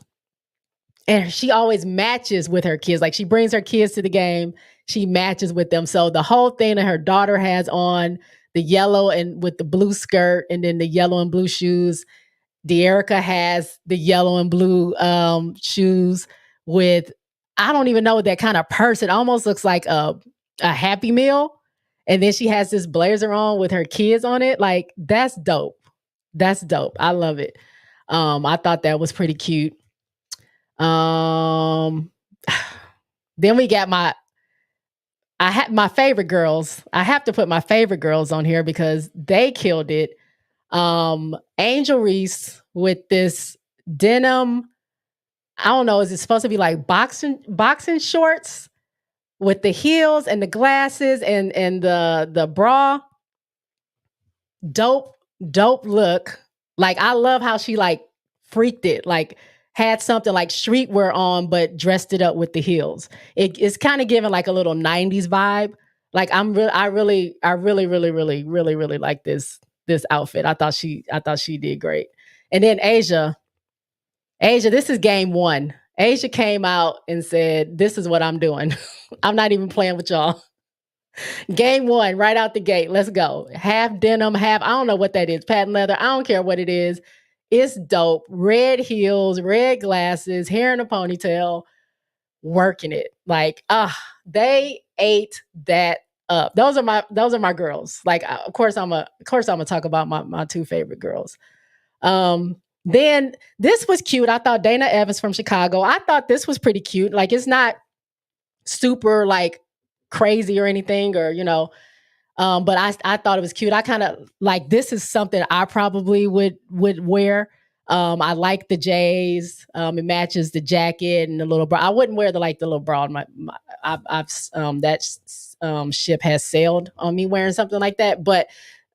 And she always matches with her kids. Like, she brings her kids to the game. She matches with them. So the whole thing that her daughter has on, the yellow and with the blue skirt, and then the yellow and blue shoes. De'Erica has the yellow and blue shoes with, I don't even know what that kind of purse. It almost looks like a Happy Meal. And then she has this blazer on with her kids on it. Like, that's dope. That's dope. I love it. I thought that was pretty cute. Then we got my favorite girls. I have to put my favorite girls on here because they killed it. Angel Reese with this denim, I don't know, is it supposed to be like boxing shorts with the heels and the glasses and the bra? Dope look. Like, I love how she like freaked it, like had something like streetwear on, but dressed it up with the heels. It's kind of giving like a little 90s vibe. Like, I really like this outfit. I thought she did great. And then Asia, this is game one. Asia came out and said, this is what I'm doing. I'm not even playing with y'all. Game one, right out the gate. Let's go. Half denim, half, I don't know what that is. Patent leather. I don't care what it is. It's dope. Red heels, red glasses, hair in a ponytail, working it. Like, they ate that up. Those are my girls. Like, of course I'm gonna talk about my two favorite girls. Then this was cute. I thought Dana Evans from Chicago. I thought this was pretty cute. Like, it's not super like crazy or anything, or but I thought it was cute. I kind of like, this is something I probably would wear. I like the J's. It matches the jacket and the little bra. I wouldn't wear the little bra. That ship has sailed on me wearing something like that. But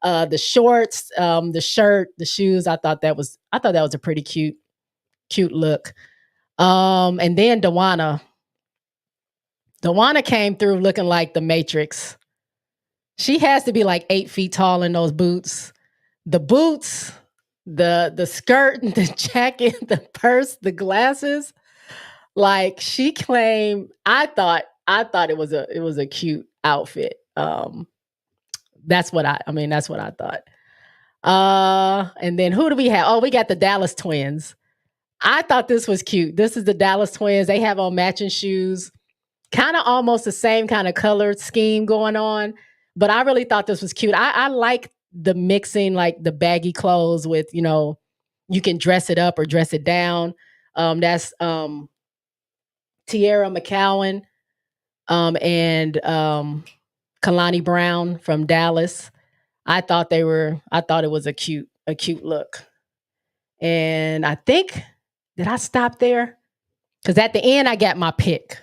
the shorts, the shirt, the shoes, I thought that was a pretty cute look. And then Dawana came through looking like the Matrix. She has to be like 8 feet tall in those boots. The boots, the skirt, the jacket, the purse, the glasses. Like, she claimed, I thought it was a cute outfit. That's what I thought. And then who do we have? Oh, we got the Dallas twins. I thought this was cute. This is the Dallas twins. They have on matching shoes, kind of almost the same kind of color scheme going on. But I really thought this was cute. I like the mixing, like the baggy clothes with, you can dress it up or dress it down. That's Tierra McCowan and Kalani Brown from Dallas. I thought it was a cute look. And I think, did I stop there? Because at the end I got my pick.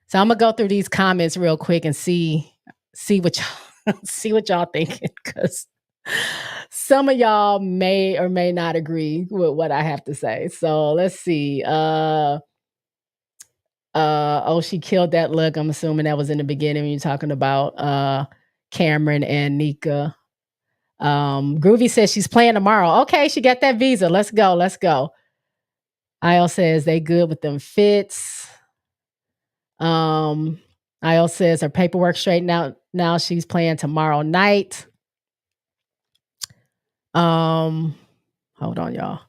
So I'm gonna go through these comments real quick and see what y'all see what y'all thinking, because some of y'all may or may not agree with what I have to say. So let's see. Oh, she killed that look. I'm assuming that was in the beginning when you're talking about Cameron and Nika. Groovy says she's playing tomorrow. Okay, she got that visa. Let's go. IL says they good with them fits. IL says her paperwork straightened out. Now she's playing tomorrow night. Hold on, y'all.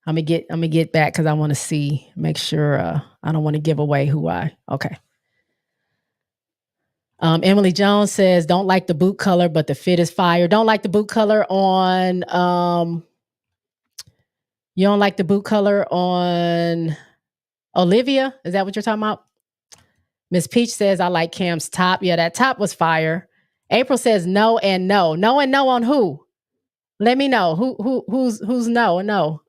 I'm gonna get back because I want to make sure I don't want to give away who okay. Emily Jones says, don't like the boot color, but the fit is fire. Don't like the boot color on you don't like the boot color on Olivia? Is that what you're talking about? Miss Peach says, I like Cam's top. Yeah, that top was fire. April says no and no. No and no on who? Let me know. Who's no and no?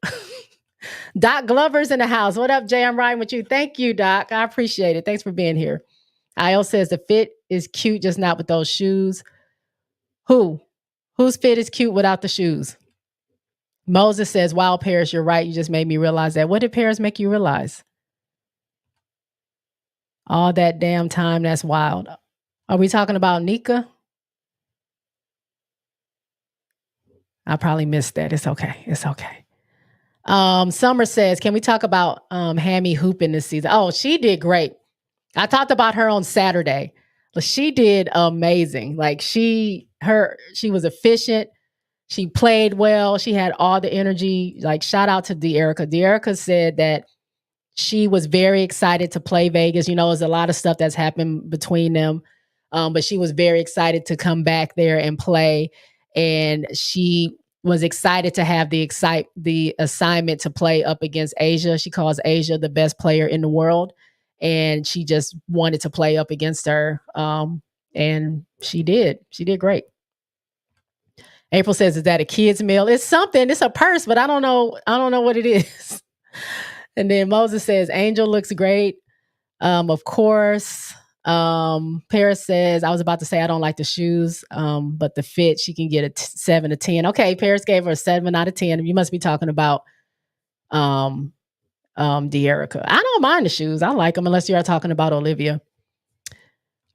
Doc Glover's in the house. What up, Jay? I'm riding with you. Thank you, Doc. I appreciate it. Thanks for being here. IL says the fit is cute, just not with those shoes. Whose fit is cute without the shoes? Moses says, wow, Paris, you're right. You just made me realize that. What did Paris make you realize? All that damn time. That's wild. Are we talking about Nika? I probably missed that. It's okay. Summer says, can we talk about Hammy hooping this season? Oh, she did great. I talked about her on Saturday. But she did amazing. Like she was efficient. She played well. She had all the energy. Like, shout out to De'Erica. De'Erica said that she was very excited to play Vegas. There's a lot of stuff that's happened between them. But she was very excited to come back there and play. And she was excited to have the assignment to play up against Asia. She calls Asia the best player in the world. And she just wanted to play up against her. And she did. She did great. April says, is that a kid's meal? It's something. It's a purse, but I don't know what it is. And then Moses says, Angel looks great. Of course. Paris says, I was about to say I don't like the shoes, but the fit, she can get a 7 to 10. Okay, Paris gave her a 7 out of 10. You must be talking about De'Erica. I don't mind the shoes. I like them unless you're talking about Olivia.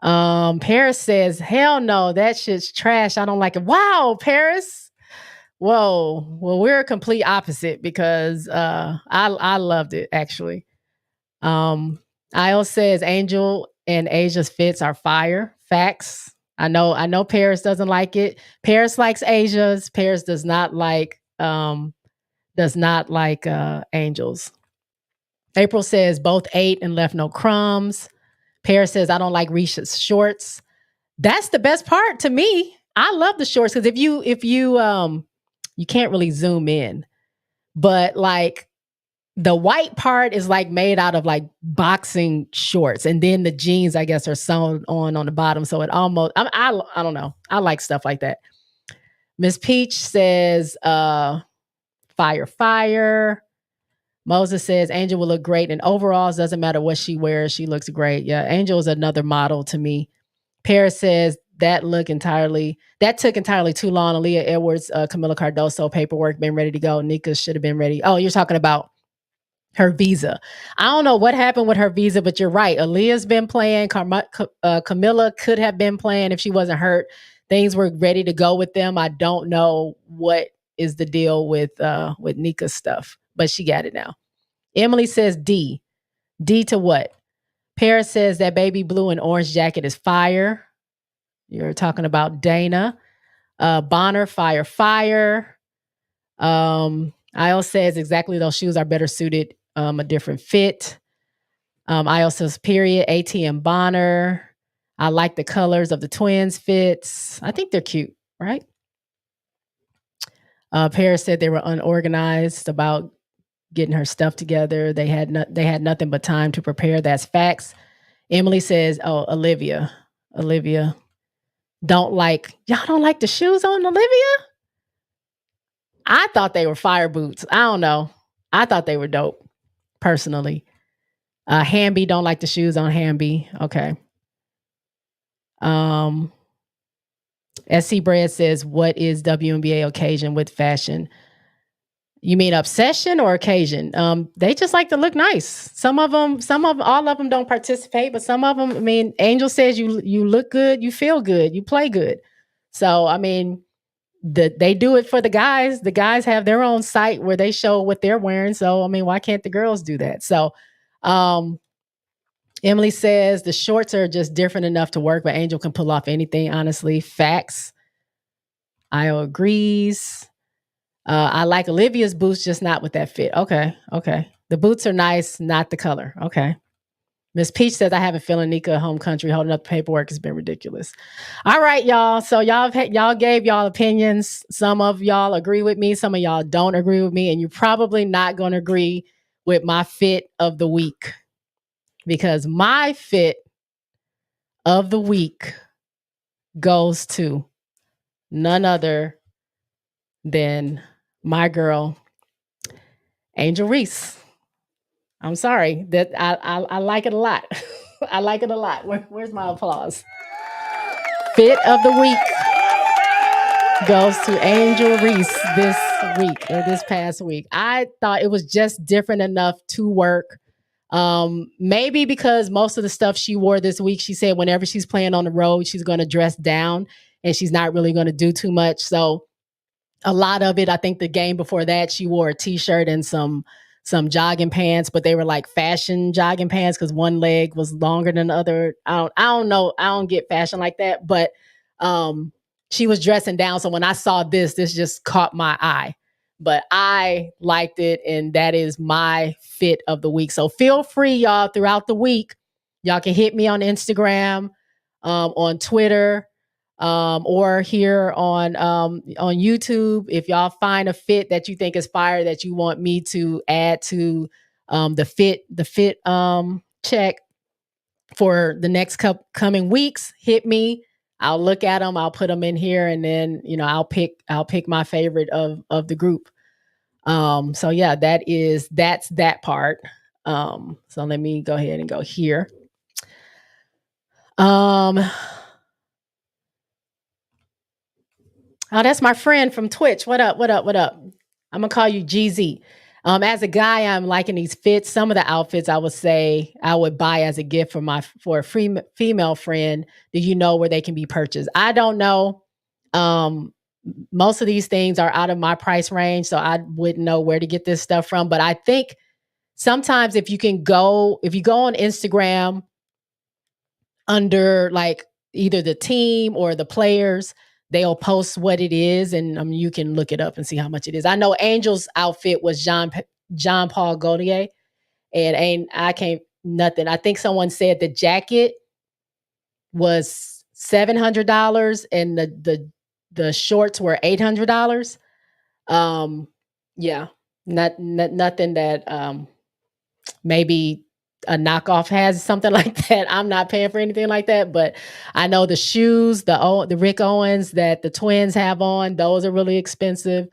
Paris says, hell no, that shit's trash. I don't like it. Wow, Paris. Whoa. Well, we're a complete opposite because I loved it actually. IL says Angel and Asia's fits are fire. Facts. I know Paris doesn't like it. Paris likes Asia's. Paris does not like Angel's. April says both ate and left no crumbs. Paris says, I don't like Risha's shorts. That's the best part to me. I love the shorts because if you you can't really zoom in, but like the white part is like made out of like boxing shorts, and then the jeans, I guess, are sewn on the bottom. So it almost, I don't know. I like stuff like that. Miss Peach says, fire. Moses says Angel will look great in overalls. Doesn't matter what she wears. She looks great. Yeah, Angel is another model to me. Paris says that took entirely too long. Aaliyah Edwards, Camila Cardoso paperwork been ready to go. Nika should have been ready. Oh, you're talking about her visa. I don't know what happened with her visa, but you're right. Aaliyah's been playing. Camila could have been playing if she wasn't hurt. Things were ready to go with them. I don't know what is the deal with Nika's stuff, but she got it now. Emily says D. D to what? Paris says that baby blue and orange jacket is fire. You're talking about Dana. Bonner, fire. IL says exactly those shoes are better suited, a different fit. IL says period. ATM Bonner. I like the colors of the twins fits. I think they're cute, right? Paris said they were unorganized about getting her stuff together. They had nothing but time to prepare. That's facts. Emily says, "Oh, Olivia, y'all don't like the shoes on Olivia? I thought they were fire boots. I don't know. I thought they were dope, personally. Hamby don't like the shoes on Hamby. Okay. SC Bread says, what is WNBA occasion with fashion? You mean obsession or occasion? They just like to look nice. All of them don't participate, but some of them, I mean, Angel says you look good, you feel good, you play good. So, I mean, they do it for the guys. The guys have their own site where they show what they're wearing. So, I mean, why can't the girls do that? So, Emily says the shorts are just different enough to work, but Angel can pull off anything, honestly. Facts. Io agrees. I like Olivia's boots, just not with that fit. Okay. The boots are nice, not the color. Okay. Miss Peach says, I have a feeling Nika home country holding up the paperwork has been ridiculous. All right, y'all. So y'all gave y'all opinions. Some of y'all agree with me. Some of y'all don't agree with me. And you're probably not going to agree with my fit of the week, because my fit of the week goes to none other than my girl, Angel Reese. I'm sorry that I like it a lot. I like it a lot. Where's my applause? Fit of the week goes to Angel Reese this week, or this past week. I thought it was just different enough to work. Maybe because most of the stuff she wore this week, she said whenever she's playing on the road, she's going to dress down and she's not really going to do too much. So a lot of it, I think the game before that, she wore a t-shirt and some jogging pants, but they were like fashion jogging pants because one leg was longer than the other. I don't know. I don't get fashion like that, but she was dressing down. So when I saw this just caught my eye. But I liked it, and that is my fit of the week. So feel free, y'all, throughout the week. Y'all can hit me on Instagram, on Twitter, or here on YouTube. If y'all find a fit that you think is fire that you want me to add to the fit check for the next coming weeks, hit me. I'll look at them. I'll put them in here, and then I'll pick my favorite of the group. So yeah, that's that part. So let me go ahead and go here. Oh, that's my friend from Twitch. What up? I'm gonna call you GZ. As a guy, I'm liking these fits. Some of the outfits I would say I would buy as a gift for a female friend. Do you know where they can be purchased? I don't know. Most of these things are out of my price range, so I wouldn't know where to get this stuff from. But I think sometimes if you go on Instagram under like either the team or the players, they'll post what it is, and you can look it up and see how much it is. I know Angel's outfit was Jean Paul Gaultier, and I can't nothing. I think someone said the jacket was $700 and the shorts were $800. Yeah, nothing that maybe a knockoff has something like that. I'm not paying for anything like that, but I know the shoes, the Rick Owens that the twins have on, those are really expensive.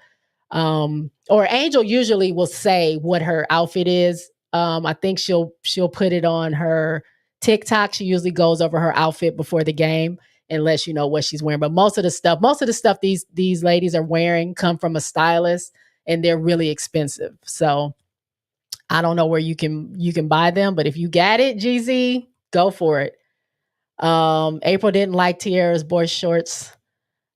Or Angel usually will say what her outfit is. I think she'll put it on her TikTok. She usually goes over her outfit before the game and lets you know what she's wearing. But most of the stuff these ladies are wearing come from a stylist, and they're really expensive. So I don't know where you can buy them, but if you got it, GZ, go for it. April didn't like Tiara's boy shorts.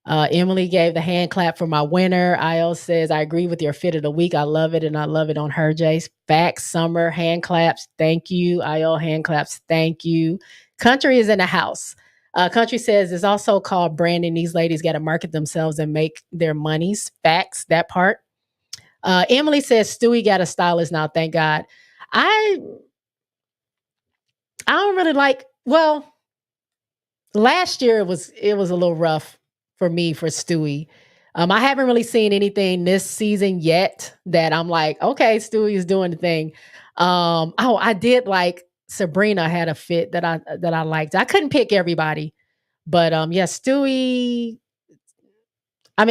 Emily gave the hand clap for my winner. IL says, I agree with your fit of the week. I love it, and I love it on her, Jace. Facts, Summer, hand claps. Thank you. IL, hand claps. Thank you. Country is in the house. Country says, it's also called branding. These ladies got to market themselves and make their monies. Facts, that part. Emily says Stewie got a stylist now, thank God. I don't really like. Well, last year it was a little rough for me for Stewie. I haven't really seen anything this season yet that I'm like, okay, Stewie is doing the thing. Oh, I did like Sabrina had a fit that I liked. I couldn't pick everybody, but yeah, Stewie. I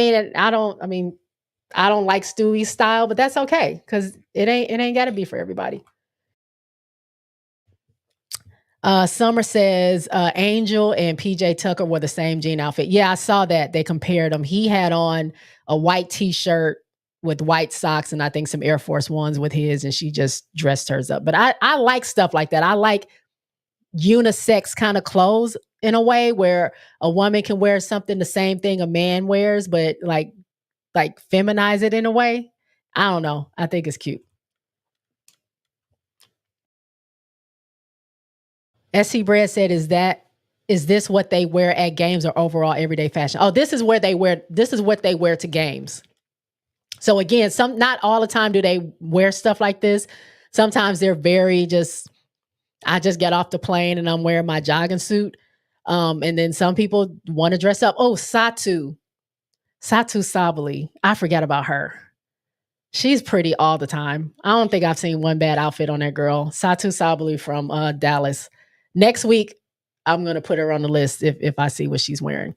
don't like Stewie's style, but that's okay because it ain't got to be for everybody. Summer says Angel and PJ Tucker were the same jean outfit. Yeah, I saw that. They compared them. He had on a white t-shirt with white socks and I think some Air Force Ones with his, and she just dressed hers up. But I like stuff like that. I like unisex kind of clothes in a way where a woman can wear something the same thing a man wears, but like feminize it in a way. I don't know. I think it's cute. SC Bread said, is this what they wear at games or overall everyday fashion? Oh, this is what they wear to games. So again, not all the time do they wear stuff like this. Sometimes they're very just, I just get off the plane and I'm wearing my jogging suit. And then some people want to dress up. Oh, Satu Sabali. I forgot about her. She's pretty all the time. I don't think I've seen one bad outfit on that girl. Satu Sabali from Dallas. Next week, I'm going to put her on the list if I see what she's wearing.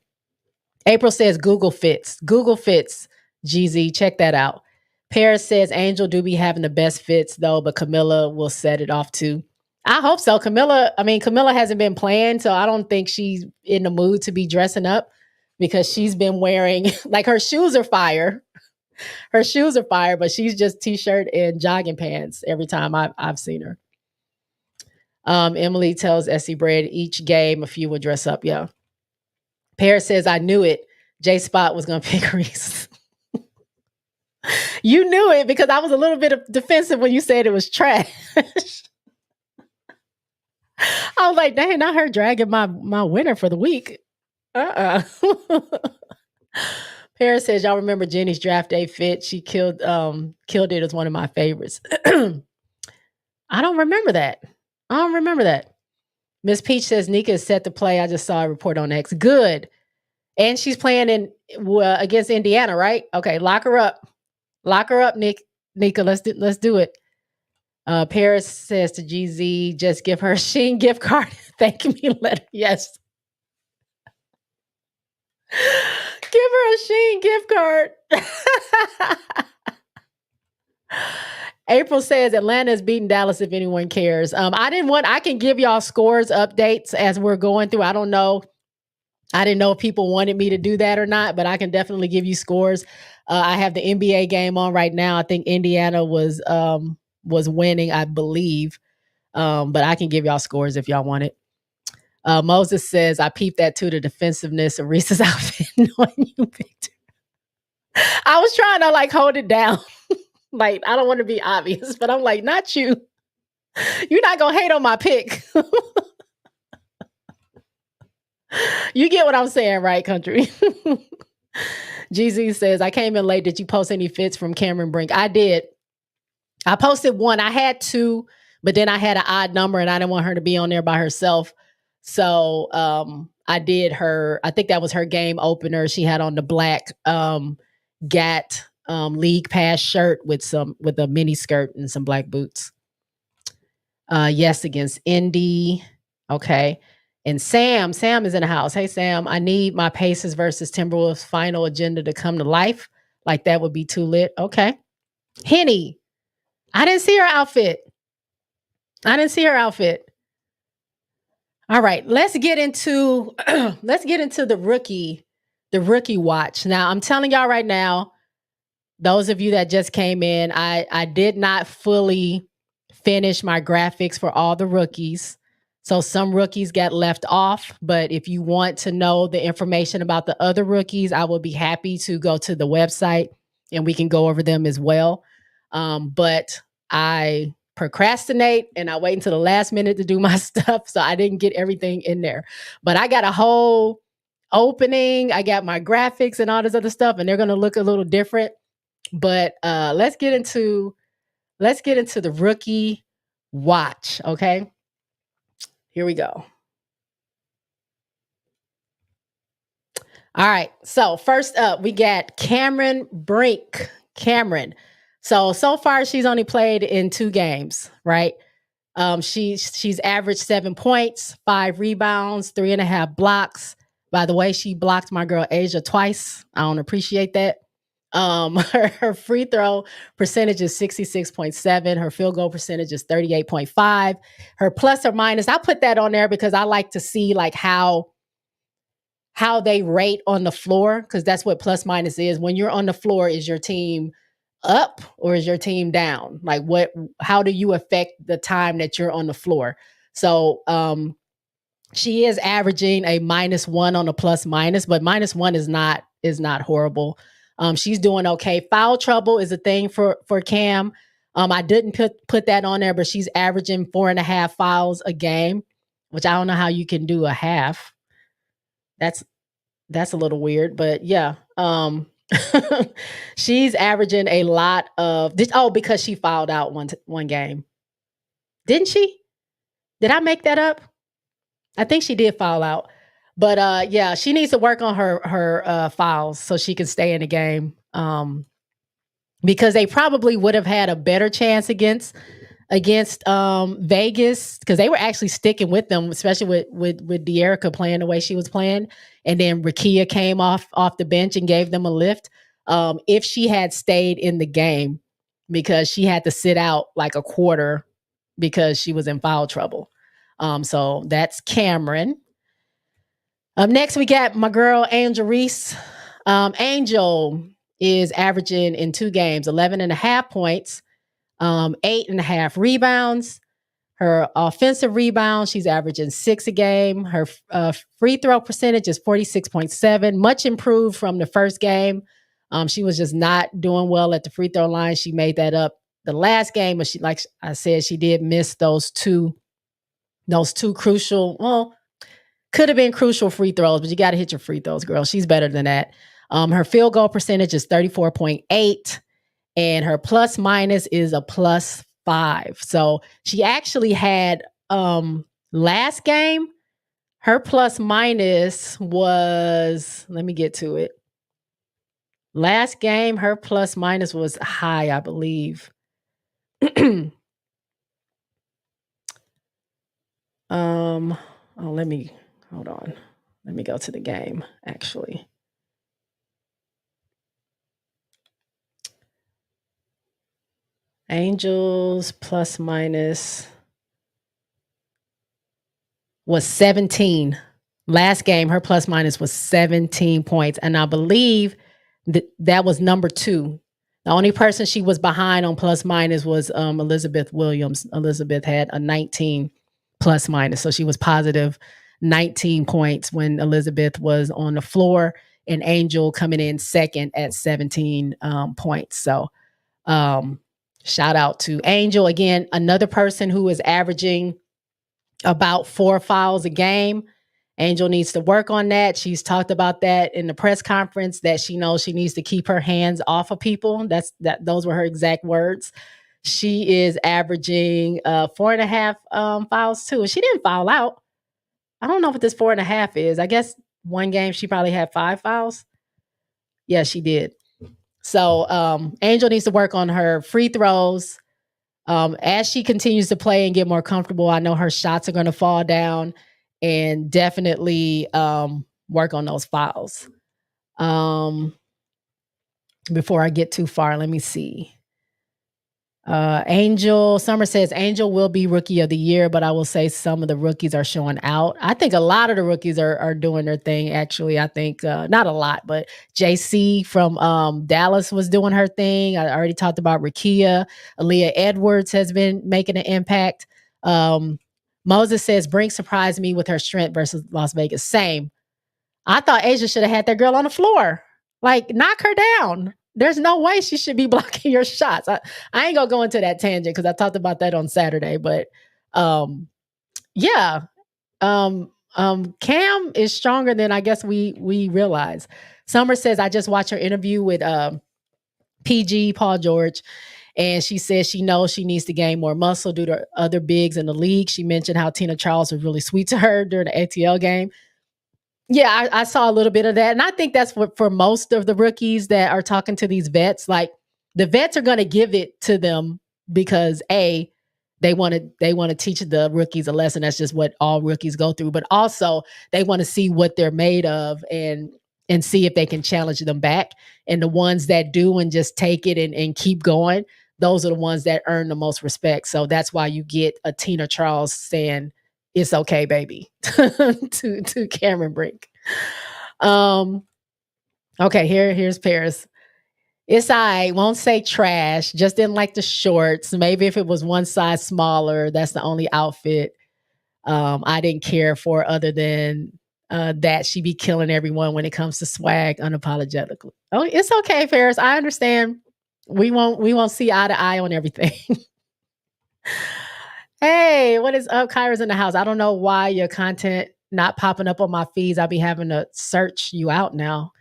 April says Google Fits. Google Fits, GZ. Check that out. Paris says Angel do be having the best fits, though, but Camilla will set it off too. I hope so. Camilla hasn't been playing, so I don't think she's in the mood to be dressing up because she's been wearing, like, her shoes are fire. Her shoes are fire, but she's just t-shirt and jogging pants every time I've seen her. Emily tells Essie Bread each game a few will dress up. Yeah. Paris says, I knew it. J Spot was going to pick Reese. You knew it because I was a little bit defensive when you said it was trash. I was like, dang, not her dragging my winner for the week. Paris says, y'all remember Jenny's draft day fit? She killed it as one of my favorites. I don't remember that. Miss Peach says Nika is set to play. I just saw a report on X. Good. And she's playing against Indiana, right? Okay, lock her up. Lock her up, Nika. Let's do it. Paris says to GZ, just give her a Shein gift card. Thank me letter. Yes. Give her a Shein gift card. April says Atlanta is beating Dallas if anyone cares. I can give y'all scores updates as we're going through. I don't know. I didn't know if people wanted me to do that or not, but I can definitely give you scores. I have the NBA game on right now. I think Indiana was winning, I believe. But I can give y'all scores if y'all want it. Moses says, I peeped that too, the defensiveness of Reese's outfit. Knowing you picked her. I was trying to hold it down. I don't want to be obvious, but I'm like, not you. You're not going to hate on my pick. You get what I'm saying, right, country? GZ says, I came in late. Did you post any fits from Cameron Brink? I did. I posted one. I had two, but then I had an odd number and I didn't want her to be on there by herself. So I did her, I think that was her game opener. She had on the black GAT league pass shirt with a mini skirt and some black boots. Yes, against Indy. Okay. And Sam is in the house. Hey, Sam, I need my Pacers versus Timberwolves final agenda to come to life. That would be too lit. Okay. Henny. I didn't see her outfit. All right. Let's get into the rookie watch. Now, I'm telling y'all right now, those of you that just came in, I did not fully finish my graphics for all the rookies. So some rookies got left off, but if you want to know the information about the other rookies, I will be happy to go to the website and we can go over them as well. But I procrastinate and I wait until the last minute to do my stuff. So I didn't get everything in there, but I got a whole opening. I got my graphics and all this other stuff, and they're going to look a little different. But let's get into the rookie watch. Okay. Here we go. All right. So first up, we got Cameron Brink. Cameron. So far she's only played in 2 games, right? She's averaged 7 points, 5 rebounds, 3.5 blocks. By the way, she blocked my girl Asia twice. I don't appreciate that. Her free throw percentage is 66.7. Her field goal percentage is 38.5. Her plus or minus, I put that on there because I like to see like how they rate on the floor, because that's what plus minus is. When you're on the floor, is your team up or is your team down? Like how do you affect the time that you're on the floor? So she is averaging a -1 on a plus minus, but -1 is not horrible. She's doing okay. Foul trouble is a thing for Cam. I didn't put that on there, but she's averaging 4.5 fouls a game, which I don't know how you can do a half. That's a little weird, but yeah. She's averaging a lot of because she fouled out one game. Didn't she? Did I make that up? I think she did foul out. But yeah, she needs to work on her fouls so she can stay in the game. Because they probably would have had a better chance against Vegas, because they were actually sticking with them, especially with De'Erica playing the way she was playing, and then Rakia came off the bench and gave them a lift. If she had stayed in the game, because she had to sit out like a quarter because she was in foul trouble. So that's Cameron. Up next, we got my girl Angel Reese. Angel is averaging in 2 games 11.5 points. 8.5 rebounds. Her offensive rebounds, she's averaging 6 a game. Her free throw percentage is 46.7, much improved from the first game. She was just not doing well at the free throw line. She made that up the last game, but she, like I said, she did miss those two crucial, could have been crucial free throws, but you got to hit your free throws, girl. She's better than that. Her field goal percentage is 34.8. And her plus minus is a +5. So she actually had last game, her plus minus was, let me get to it. Last game, her plus minus was high, I believe. Hold on. Let me go to the game, actually. Angels plus minus was 17. Last game, her plus minus was 17 points. And I believe that was number 2. The only person she was behind on plus minus was Elizabeth Williams. Elizabeth had a 19 plus minus. So she was positive 19 points when Elizabeth was on the floor, and Angel coming in second at 17 points. So shout out to Angel. Again, another person who is averaging about 4 fouls a game. Angel needs to work on that. She's talked about that in the press conference, that she knows she needs to keep her hands off of people. Those were her exact words. She is averaging 4.5 fouls too. She didn't foul out. I don't know what this 4.5 is. I guess one game she probably had 5 fouls. Yeah, she did. So Angel needs to work on her free throws. As she continues to play and get more comfortable, I know her shots are going to fall down, and definitely work on those fouls. Before I get too far, let me see. Angel Summer says Angel will be rookie of the year, but I will say some of the rookies are showing out. I think a lot of the rookies are doing their thing. Actually, I think not a lot, but JC from Dallas was doing her thing. I already talked about Rakia. Aaliyah Edwards has been making an impact. Moses says Brink surprised me with her strength versus Las Vegas. Same. I thought Asia should have had that girl on the floor. Like, knock her down. There's no way she should be blocking your shots. I ain't gonna go into that tangent because I talked about that on Saturday. But yeah. Cam is stronger than I guess we realize. Summer says, I just watched her interview with PG, Paul George, and she says she knows she needs to gain more muscle due to other bigs in the league. She mentioned how Tina Charles was really sweet to her during the ATL game. Yeah, I saw a little bit of that. And I think that's what for most of the rookies that are talking to these vets, like the vets are going to give it to them because they want to teach the rookies a lesson. That's just what all rookies go through. But also they want to see what they're made of and see if they can challenge them back. And the ones that do and just take it and keep going, those are the ones that earn the most respect. So that's why you get a Tina Charles saying, "It's okay, baby," to Cameron Brink. Okay, here's Paris. It's I won't say trash, just didn't like the shorts. Maybe if it was one size smaller, that's the only outfit I didn't care for other than that she be killing everyone when it comes to swag unapologetically. Oh, it's okay, Paris. I understand. We won't see eye to eye on everything. Hey, what is up? Kyra's in the house. I don't know why your content not popping up on my feeds. I'll be having to search you out now.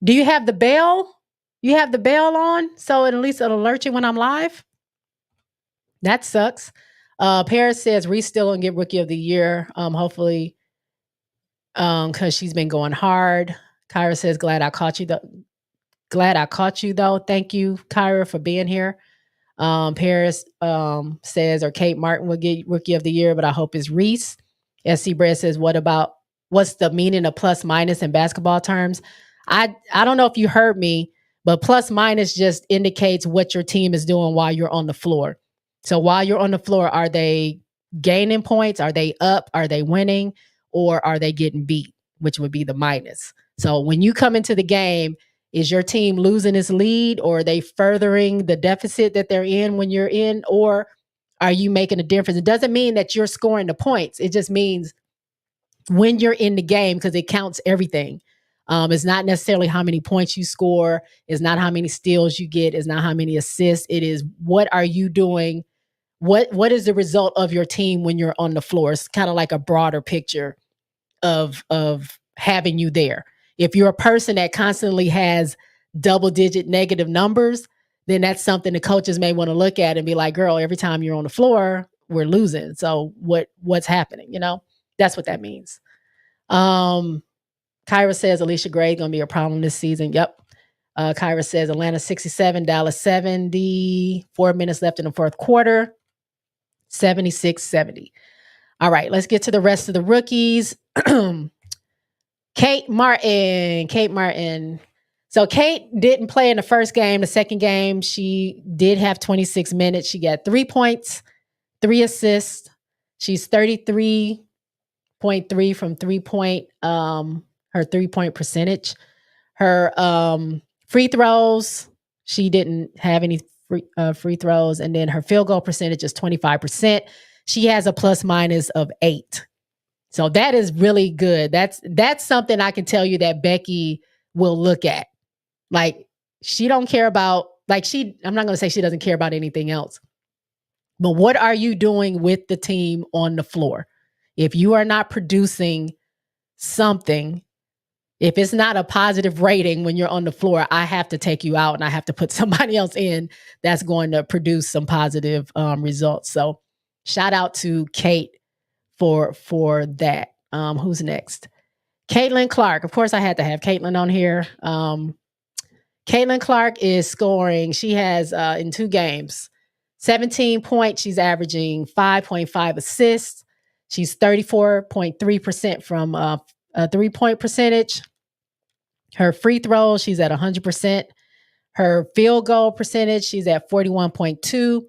Do you have the bell? You have the bell on, so at least it'll alert you when I'm live? That sucks. Paris says Reese still gonna get rookie of the year. Hopefully, because she's been going hard. Kyra says, glad I caught you though. Thank you, Kyra, for being here. Paris says, or Kate Martin will get rookie of the year, but I hope it's Reese. SC Bread says, what's the meaning of plus minus in basketball terms? I don't know if you heard me, but plus minus just indicates what your team is doing while you're on the floor. So while you're on the floor, are they gaining points? Are they up? Are they winning? Or are they getting beat? Which would be the minus. So when you come into the game, is your team losing its lead, or are they furthering the deficit that they're in when you're in, or are you making a difference? It doesn't mean that you're scoring the points. It just means when you're in the game, because it counts everything. It's not necessarily how many points you score. It's not how many steals you get. It's not how many assists. It is what are you doing? What is the result of your team when you're on the floor? It's kind of like a broader picture of having you there. If you're a person that constantly has double digit negative numbers, then that's something the coaches may want to look at and be like, girl, every time you're on the floor, we're losing. So what's happening? That's what that means. Kyra says Alicia Gray going to be a problem this season. Yep. Kyra says Atlanta 67, Dallas 70, 4 minutes left in the fourth quarter, 76-70. All right, let's get to the rest of the rookies. Kate Martin. So Kate didn't play in the first game. The second game, she did have 26 minutes. She got 3 points, 3 assists. She's 33.3 from 3-point, her 3-point percentage. Her free throws, she didn't have any free throws. And then her field goal percentage is 25%. She has a plus minus of 8. So that is really good. That's something I can tell you that Becky will look at. Like she don't care about, I'm not going to say she doesn't care about anything else, but what are you doing with the team on the floor? If you are not producing something, if it's not a positive rating when you're on the floor, I have to take you out and I have to put somebody else in that's going to produce some positive results. So shout out to Kate for that. Who's next? Caitlin Clark. Of course, I had to have Caitlin on here. Caitlin Clark is scoring. She has in 2 games, 17 points. She's averaging 5.5 assists. She's 34.3% from a 3-point percentage. Her free throws, she's at 100%. Her field goal percentage, she's at 41.2.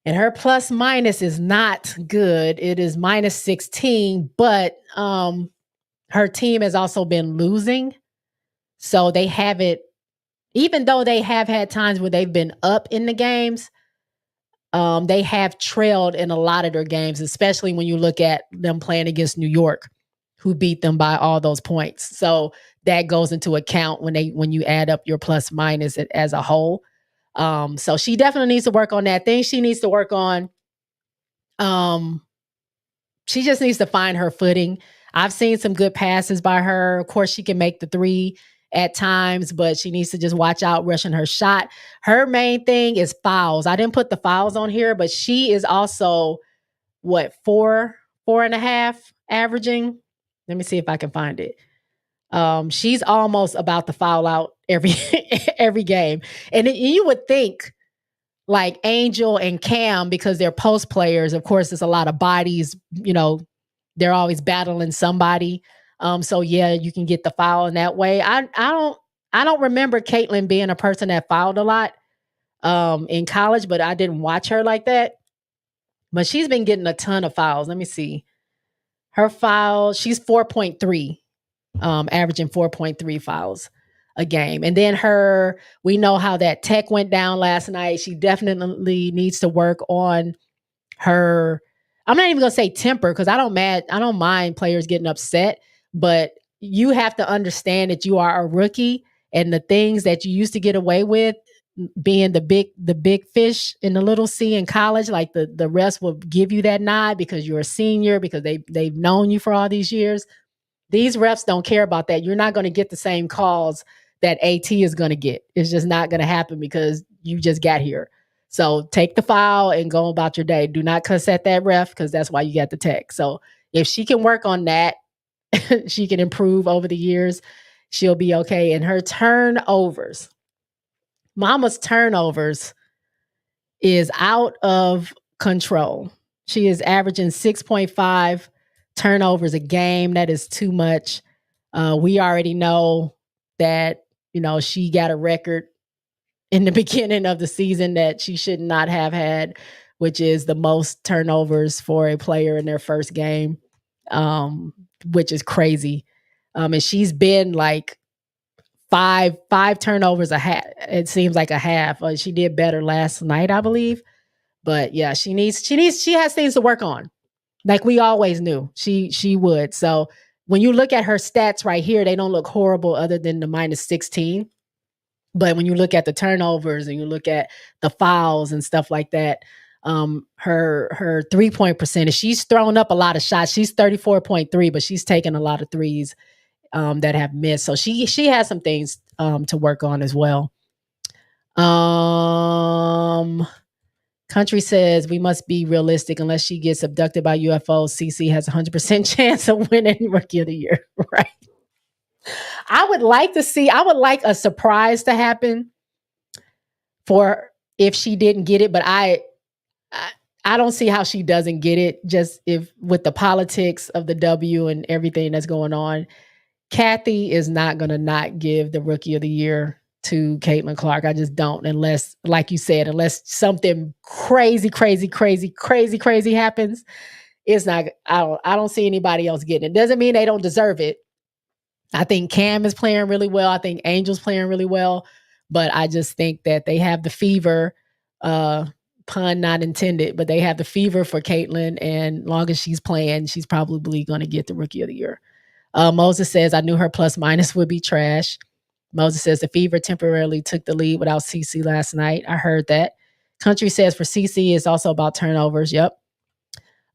And her plus minus is not good. It is minus 16, but her team has also been losing. So they haven't, even though they have had times where they've been up in the games, they have trailed in a lot of their games, especially when you look at them playing against New York, who beat them by all those points. So that goes into account when you add up your plus minus as a whole. So she definitely needs to work on that. Thing she needs to work on, she just needs to find her footing. I've seen some good passes by her. Of course, she can make the 3 at times, but she needs to just watch out rushing her shot. Her main thing is fouls. I didn't put the fouls on here, but she is also 4.5 averaging. Let me see if I can find it. She's almost about to foul out every every game. And you would think like Angel and Cam, because they're post players, of course, there's a lot of bodies, they're always battling somebody. So yeah, you can get the foul in that way. I don't remember Caitlin being a person that fouled a lot in college, but I didn't watch her like that. But she's been getting a ton of fouls. Let me see. Her foul, she's 4.3, averaging 4.3 fouls a game. And then we know how that Tech went down last night. She definitely needs to work on her. I'm not even gonna say temper, because I don't mind players getting upset, but you have to understand that you are a rookie, and the things that you used to get away with, being the big fish in the little sea in college, like the rest will give you that nod because you're a senior, because they've known you for all these years. These refs don't care about that. You're not going to get the same calls that AT is going to get. It's just not going to happen because you just got here. So take the foul and go about your day. Do not cuss at that ref, because that's why you got the tech. So if she can work on that, she can improve over the years. She'll be okay. And her turnovers, Mama's turnovers, is out of control. She is averaging 6.5 turnovers a game. That is too much. We already know that, she got a record in the beginning of the season that she should not have had, which is the most turnovers for a player in their first game, which is crazy. And she's been like five turnovers a half. It seems like a half. She did better last night, I believe. But yeah, she has things to work on. Like we always knew she would. So when you look at her stats right here, they don't look horrible other than the -16. But when you look at the turnovers and you look at the fouls and stuff like that, her 3-point percentage, she's thrown up a lot of shots. She's 34.3, but she's taken a lot of threes that have missed. So she has some things to work on as well. Country says we must be realistic. Unless she gets abducted by UFOs, CC has 100% chance of winning Rookie of the Year. Right. I would like a surprise to happen for if she didn't get it, but I don't see how she doesn't get it, just if with the politics of the W and everything that's going on. Kathy is not going to not give the Rookie of the Year to Caitlin Clark. I just don't, unless, like you said, unless something crazy happens. It's not. I don't see anybody else getting it. Doesn't mean they don't deserve it. I think Cam is playing really well. I think Angel's playing really well, but I just think that they have the fever. Pun not intended, but they have the fever for Caitlin, and long as she's playing, she's probably going to get the Rookie of the Year. Moses says, I knew her plus minus would be trash. Moses says the Fever temporarily took the lead without CC last night. I heard that. Country says for CC, it's also about turnovers. Yep.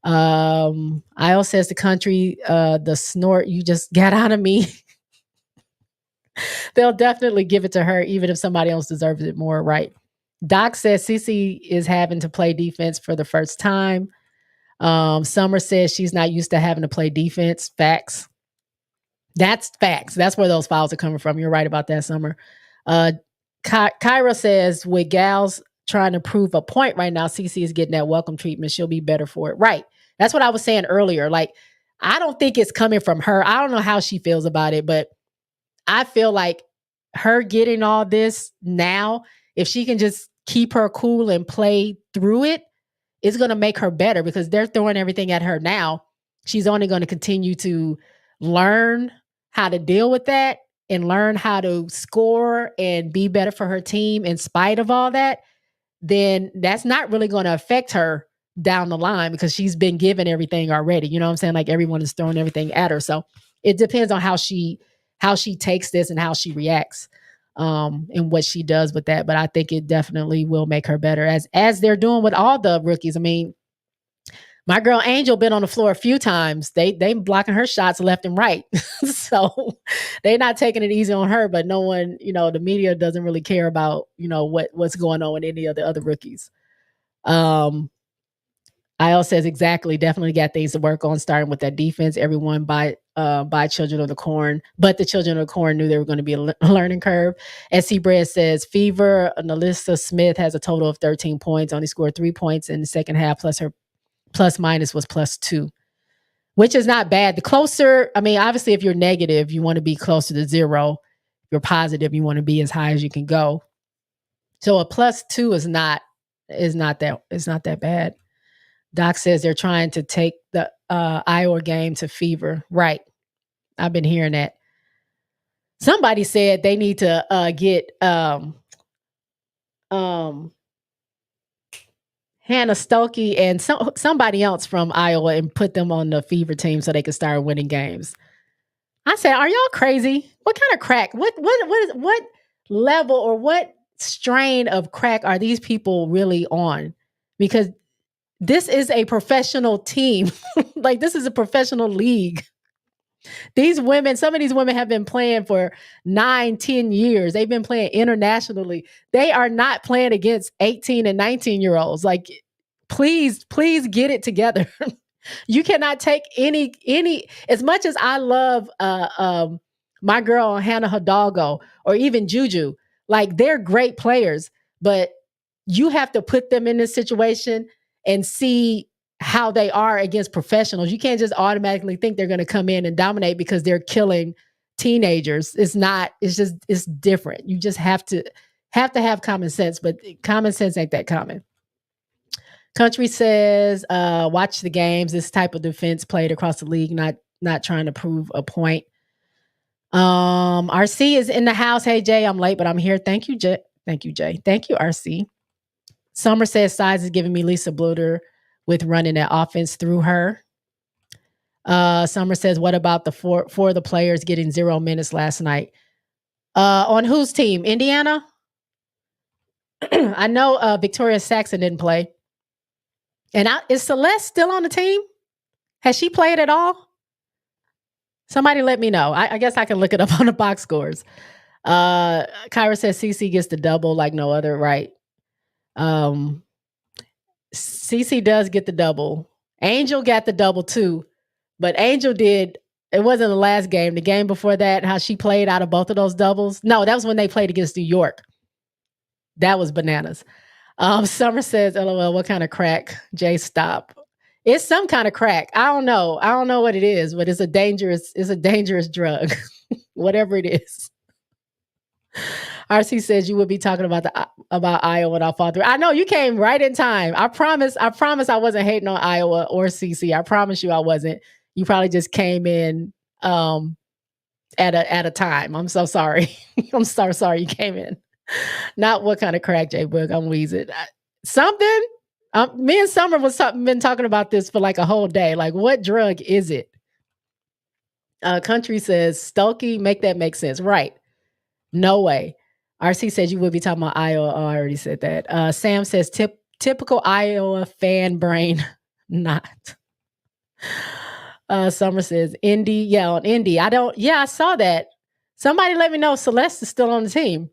Io says the Country, the snort you just got out of me. They'll definitely give it to her, even if somebody else deserves it more. Right. Doc says CC is having to play defense for the first time. Summer says she's not used to having to play defense. Facts. That's facts. That's where those fouls are coming from. You're right about that, Summer. Kyra says, with gals trying to prove a point right now, CC is getting that welcome treatment. She'll be better for it. Right. That's what I was saying earlier. Like, I don't think it's coming from her. I don't know how she feels about it, but I feel like her getting all this now, if she can just keep her cool and play through it, it's going to make her better, because they're throwing everything at her now. She's only going to continue to learn how to deal with that and learn how to score and be better for her team in spite of all that. Then that's not really going to affect her down the line, because she's been given everything already. You know what I'm saying? Like, everyone is throwing everything at her. So it depends on how she takes this and how she reacts, and what she does with that. But I think it definitely will make her better, as they're doing with all the rookies. I mean, my girl Angel been on the floor a few times. They blocking her shots left and right. So they're not taking it easy on her, but no one, the media doesn't really care about, what's going on with any of the other rookies. IL says exactly, definitely got things to work on, starting with that defense. Everyone by by Children of the Corn, but the Children of the Corn knew there were going to be a learning curve. SC Bread says, Fever, Nalissa Smith has a total of 13 points, only scored 3 points in the second half, plus her plus minus was +2, which is not bad. The closer, I mean, obviously, if you're negative, you want to be closer to 0. If you're positive, you want to be as high as you can go. So a +2 is not that bad. Doc says they're trying to take the Iowa game to Fever. Right. I've been hearing that. Somebody said they need to get Hannah Stokey and somebody else from Iowa and put them on the Fever team so they can start winning games. I said, are y'all crazy? What kind of crack? What level or what strain of crack are these people really on? Because this is a professional team. Like, this is a professional league. These women, some of these women have been playing for 9-10 years. They've been playing internationally. They are not playing against 18 and 19-year-olds. Like, please get it together. You cannot take any, as much as I love my girl Hannah Hidalgo or even Juju, like, they're great players, but you have to put them in this situation and see how they are against professionals. You can't just automatically think they're going to come in and dominate because they're killing teenagers. It's different. You just have to have common sense, but common sense ain't that common. Country says, watch the games. This type of defense played across the league, not trying to prove a point. RC is in the house. Hey, Jay, I'm late, but I'm here. Thank you, Jay. Thank you, Jay. Thank you, RC. Summer says, Size is giving me Lisa Bluter with running that offense through her. Summer says, what about the four of the players getting 0 minutes last night? On whose team? Indiana? I know Victoria Saxon didn't play. And is Celeste still on the team? Has she played at all? Somebody let me know. I guess I can look it up on the box scores. Kyra says CC gets the double like no other, right? CC does get the double. Angel got the double too, but Angel did. It wasn't the last game. The game before that, how she played out of both of those doubles. No, that was when they played against New York. That was bananas. Summer says, LOL, what kind of crack? Jay, stop. It's some kind of crack. I don't know what it is, but it's a dangerous drug, whatever it is. RC says you would be talking about Iowa without fall through. I know you came right in time. I promise I wasn't hating on Iowa or CC. I promise you I wasn't. You probably just came in at a time. I'm so sorry. I'm so sorry you came in. Not what kind of crack, J Book. I'm wheezing. Something. Me and Summer been talking about this for like a whole day. Like, what drug is it? Country says Stokey, make that make sense. Right. No way. RC says you would be talking about Iowa. Oh, I already said that. Sam says typical Iowa fan brain. Not. Summer says Indy. Yeah, on Indy. I saw that. Somebody let me know Celeste is still on the team.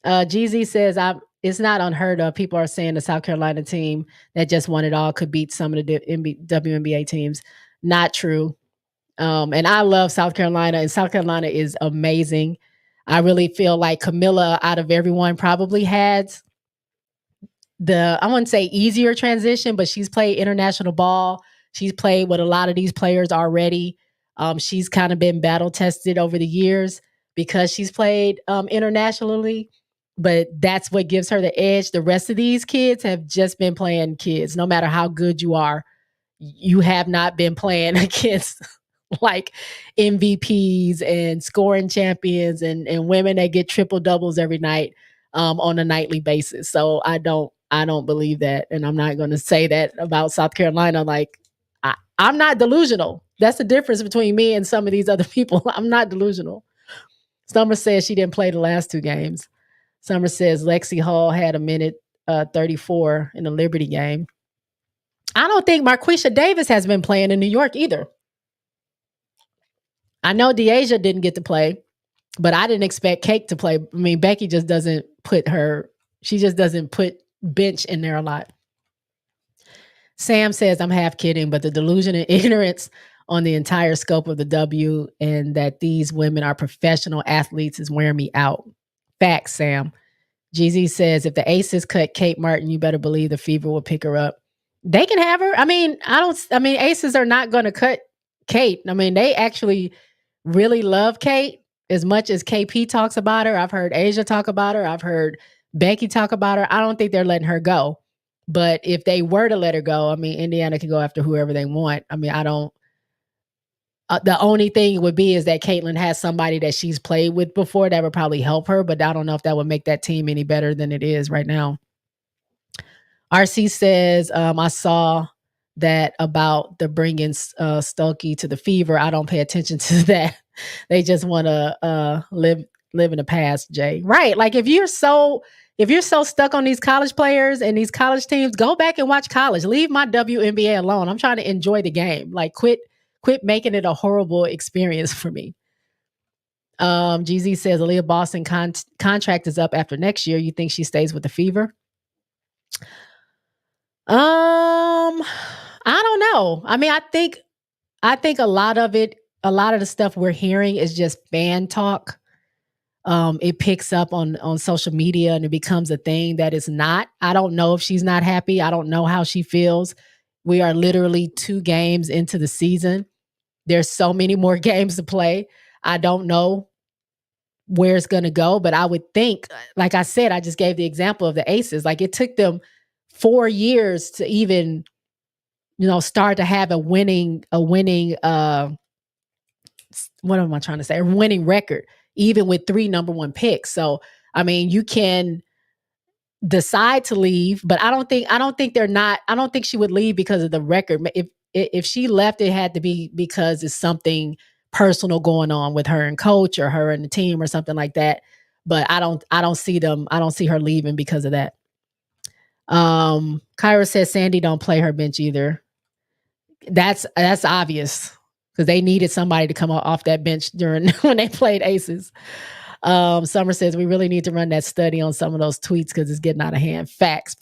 GZ says it's not unheard of. People are saying the South Carolina team that just won it all could beat some of the WNBA teams. Not true. And I love South Carolina, and South Carolina is amazing. I really feel like Camilla, out of everyone, probably had I wouldn't say easier transition, but she's played international ball. She's played with a lot of these players already. She's kind of been battle tested over the years because she's played internationally, but that's what gives her the edge. The rest of these kids have just been playing kids. No matter how good you are, you have not been playing against like MVPs and scoring champions and women that get triple doubles every night on a nightly basis. So I don't believe that. And I'm not going to say that about South Carolina. Like, I'm not delusional. That's the difference between me and some of these other people. I'm not delusional. Summer says she didn't play the last 2 games. Summer says Lexi Hall had a minute 34 in the Liberty game. I don't think Marquisha Davis has been playing in New York either. I know Deasia didn't get to play, but I didn't expect Cake to play. I mean, Becky just doesn't put bench in there a lot. Sam says, I'm half kidding, but the delusion and ignorance on the entire scope of the W, and that these women are professional athletes is wearing me out. Facts, Sam. GZ says, if the Aces cut Kate Martin, you better believe the Fever will pick her up. They can have her. I mean, Aces are not going to cut Kate. I mean, they actually really love Kate as much as KP talks about her. I've heard Asia talk about her. I've heard Becky talk about her. I don't think they're letting her go. But if they were to let her go, I mean, Indiana can go after whoever they want. I mean, I don't. The only thing would be is that Caitlin has somebody that she's played with before that would probably help her, but I don't know if that would make that team any better than it is right now. RC says, I saw that about the bringing Stokey to the Fever. I don't pay attention to that. They just want to live in the past, Jay. Right. Like if you're so stuck on these college players and these college teams, go back and watch college. Leave my WNBA alone. I'm trying to enjoy the game. Like quit making it a horrible experience for me. GZ says Aaliyah Boston contract is up after next year. You think she stays with the Fever? I don't know. I mean, I think a lot of the stuff we're hearing is just fan talk. It picks up on social media and it becomes a thing that is not. I don't know if she's not happy. I don't know how she feels. We are literally 2 games into the season. There's so many more games to play. I don't know where it's going to go, but I would think, like I said, I just gave the example of the Aces. Like it took them 4 years to even, start to have a winning, what am I trying to say? A winning record, even with 3 number 1 picks. So, I mean, you can decide to leave, but I don't think she would leave because of the record. If she left, it had to be because it's something personal going on with her and coach or her and the team or something like that. But I don't see her leaving because of that. Kyra says Sandy don't play her bench either. That's obvious because they needed somebody to come off that bench during when they played Aces. Summer says we really need to run that study on some of those tweets because it's getting out of hand. Facts.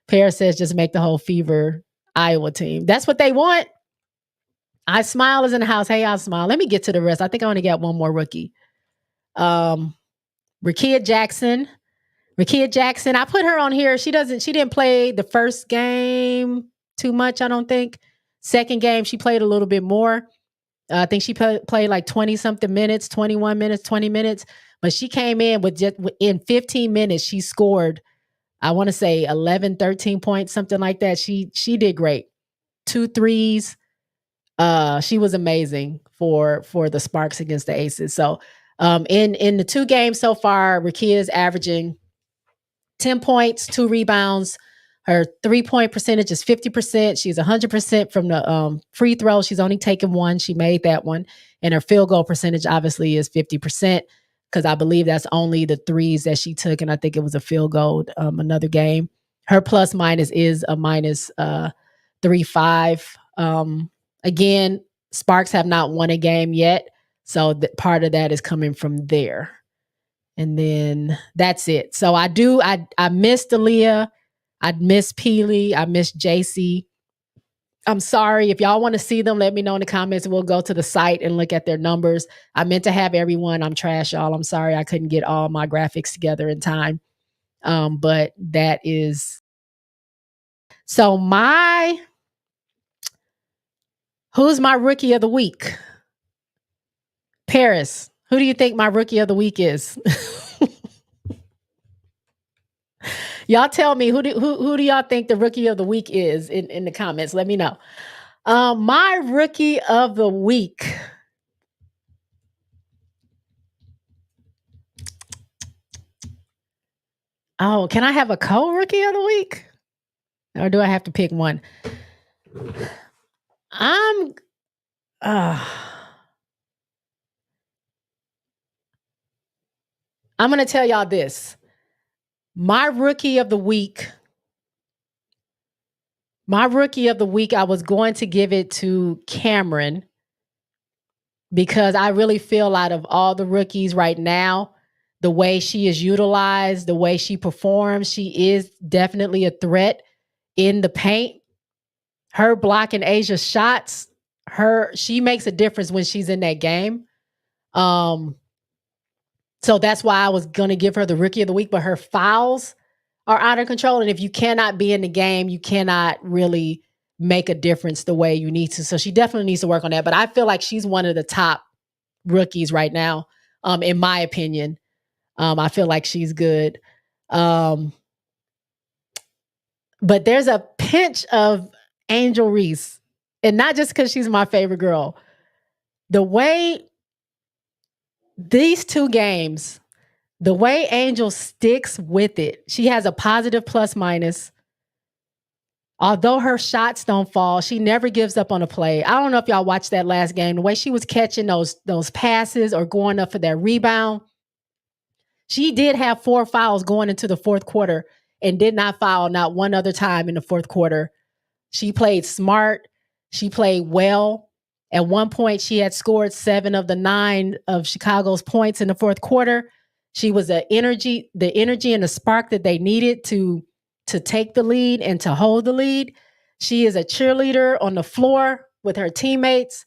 Paris says just make the whole Fever Iowa team. That's what they want. I Smile is in the house. Hey, I Smile. Let me get to the rest. I think I only got one more rookie. Rakia Jackson. I put her on here. She didn't play the first game too much, I don't think. Second game, she played a little bit more. I think she played like 20 something minutes, 21 minutes, 20 minutes. But she came in in 15 minutes, she scored, I want to say 11, 13 points, something like that. She did great. 2 threes. She was amazing for the Sparks against the Aces. So in the 2 games so far, Rakia is averaging 10 points, 2 rebounds. Her 3-point percentage is 50%. She's 100% from the free throw. She's only taken 1. She made that one. And her field goal percentage obviously is 50% because I believe that's only the 3s that she took. And I think it was a field goal another game. Her plus minus is a minus 3.5. Again, Sparks have not won a game yet. So part of that is coming from there. And then that's it. So I missed Aaliyah. I miss Peely. I miss JC. I'm sorry. If y'all want to see them, let me know in the comments and we'll go to the site and look at their numbers. I meant to have everyone. I'm trash, y'all. I'm sorry I couldn't get all my graphics together in time. But that is... So who's my rookie of the week? Paris, who do you think my rookie of the week is? Y'all tell me who do y'all think the rookie of the week is in the comments? Let me know. My rookie of the week. Oh, can I have a co-rookie of the week? Or do I have to pick one? I'm going to tell y'all this. My rookie of the week, I was going to give it to Cameron because I really feel out of all the rookies right now, the way she is utilized, the way she performs, she is definitely a threat in the paint. Her blocking Asia's shots she makes a difference when she's in that game. So that's why I was going to give her the rookie of the week, but her fouls are out of control. And if you cannot be in the game, you cannot really make a difference the way you need to. So she definitely needs to work on that. But I feel like she's one of the top rookies right now, in my opinion. I feel like she's good. But there's a pinch of Angel Reese, and not just because she's my favorite girl. The way these two games, the way Angel sticks with it, she has a positive plus minus. Although her shots don't fall, she never gives up on a play. I don't know if y'all watched that last game. The way she was catching those passes or going up for that rebound. She did have 4 fouls going into the fourth quarter and did not foul not one other time in the fourth quarter. She played smart. She played well. At one point, she had scored 7 of the 9 of Chicago's points in the fourth quarter. She was the energy and the spark that they needed to take the lead and to hold the lead. She is a cheerleader on the floor with her teammates.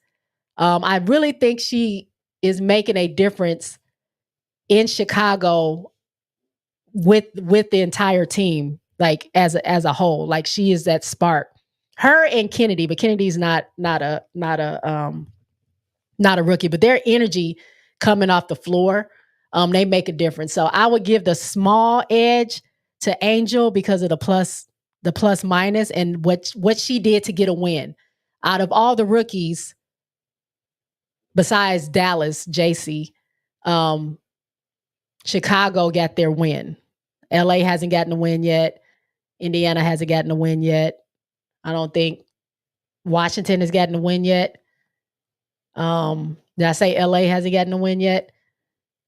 I really think she is making a difference in Chicago with the entire team, like as a whole. Like she is that spark. Her and Kennedy, but Kennedy's not a rookie, but their energy coming off the floor, they make a difference. So I would give the small edge to Angel because of the plus minus and what she did to get a win. Out of all the rookies, besides Dallas, JC, Chicago got their win. LA hasn't gotten a win yet. Indiana hasn't gotten a win yet. I don't think Washington has gotten a win yet. Did I say LA hasn't gotten a win yet?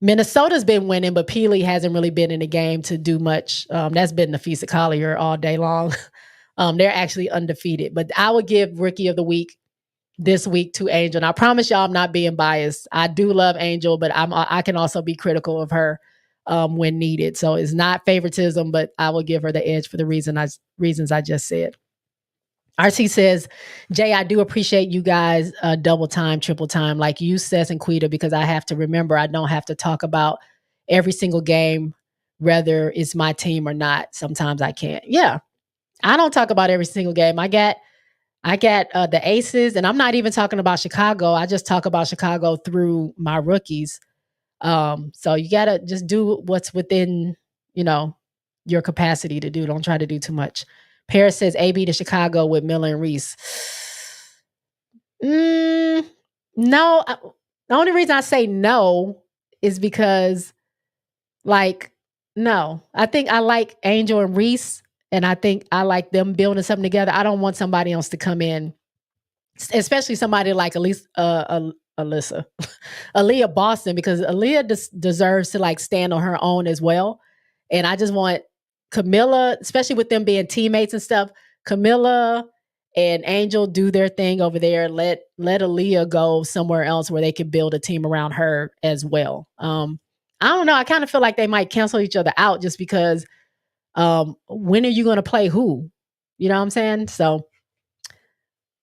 Minnesota's been winning, but Peely hasn't really been in the game to do much. That's been the feast of Collier all day long. They're actually undefeated. But I would give Rookie of the Week this week to Angel. And I promise y'all I'm not being biased. I do love Angel, but I can also be critical of her when needed. So it's not favoritism, but I will give her the edge for the reasons I just said. RT says, Jay, I do appreciate you guys double time, triple time, like you, Seth, and Quita, because I have to remember I don't have to talk about every single game, whether it's my team or not. Sometimes I can't. Yeah, I don't talk about every single game. I got the Aces, and I'm not even talking about Chicago. I just talk about Chicago through my rookies. So you got to just do what's within, your capacity to do. Don't try to do too much. Paris says AB to Chicago with Miller and Reese. No. The only reason I say no is because, no. I think I like Angel and Reese, and I think I like them building something together. I don't want somebody else to come in, especially somebody like Aaliyah Boston, because Aaliyah deserves to stand on her own as well. And I just want Camilla, especially with them being teammates and stuff, Camilla and Angel do their thing over there. Let Aaliyah go somewhere else where they can build a team around her as well. I don't know. I kind of feel like they might cancel each other out just because when are you going to play who? You know what I'm saying? So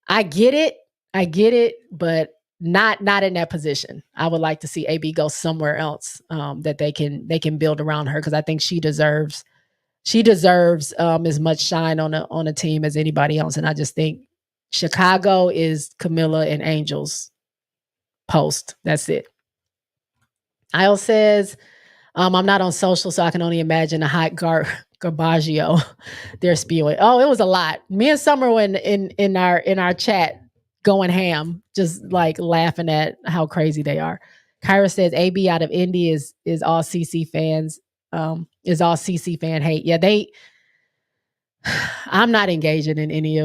I get it, but not in that position. I would like to see AB go somewhere else that they can build around her, because I think she deserves as much shine on a team as anybody else. And I just think Chicago is Camilla and Angel's post. That's it. Io says, I'm not on social, so I can only imagine a hot Garbaggio they're spewing. Oh, it was a lot. Me and Summer were in our chat going ham, just laughing at how crazy they are. Kyra says AB out of Indy is all CC fans. Is all CC fan hate. Yeah, I'm not engaging in any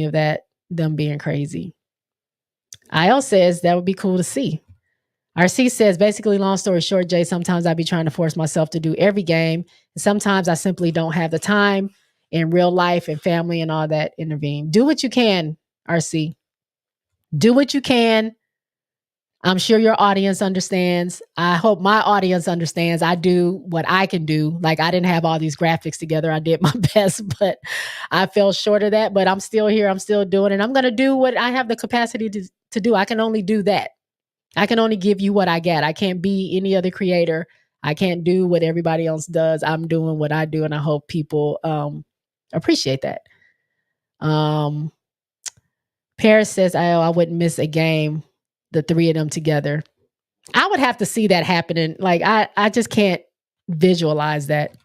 of that, them being crazy. IL says that would be cool to see. RC says, basically, long story short, Jay, sometimes I be trying to force myself to do every game. And sometimes I simply don't have the time, in real life and family and all that intervene. Do what you can, RC. Do what you can. I'm sure your audience understands. I hope my audience understands. I do what I can do. I didn't have all these graphics together. I did my best, but I fell short of that. But I'm still here. I'm still doing it. I'm going to do what I have the capacity to do. I can only do that. I can only give you what I got. I can't be any other creator. I can't do what everybody else does. I'm doing what I do, and I hope people appreciate that. Paris says, I wouldn't miss a game, the three of them together. I would have to see that happening. Like, I just can't visualize that.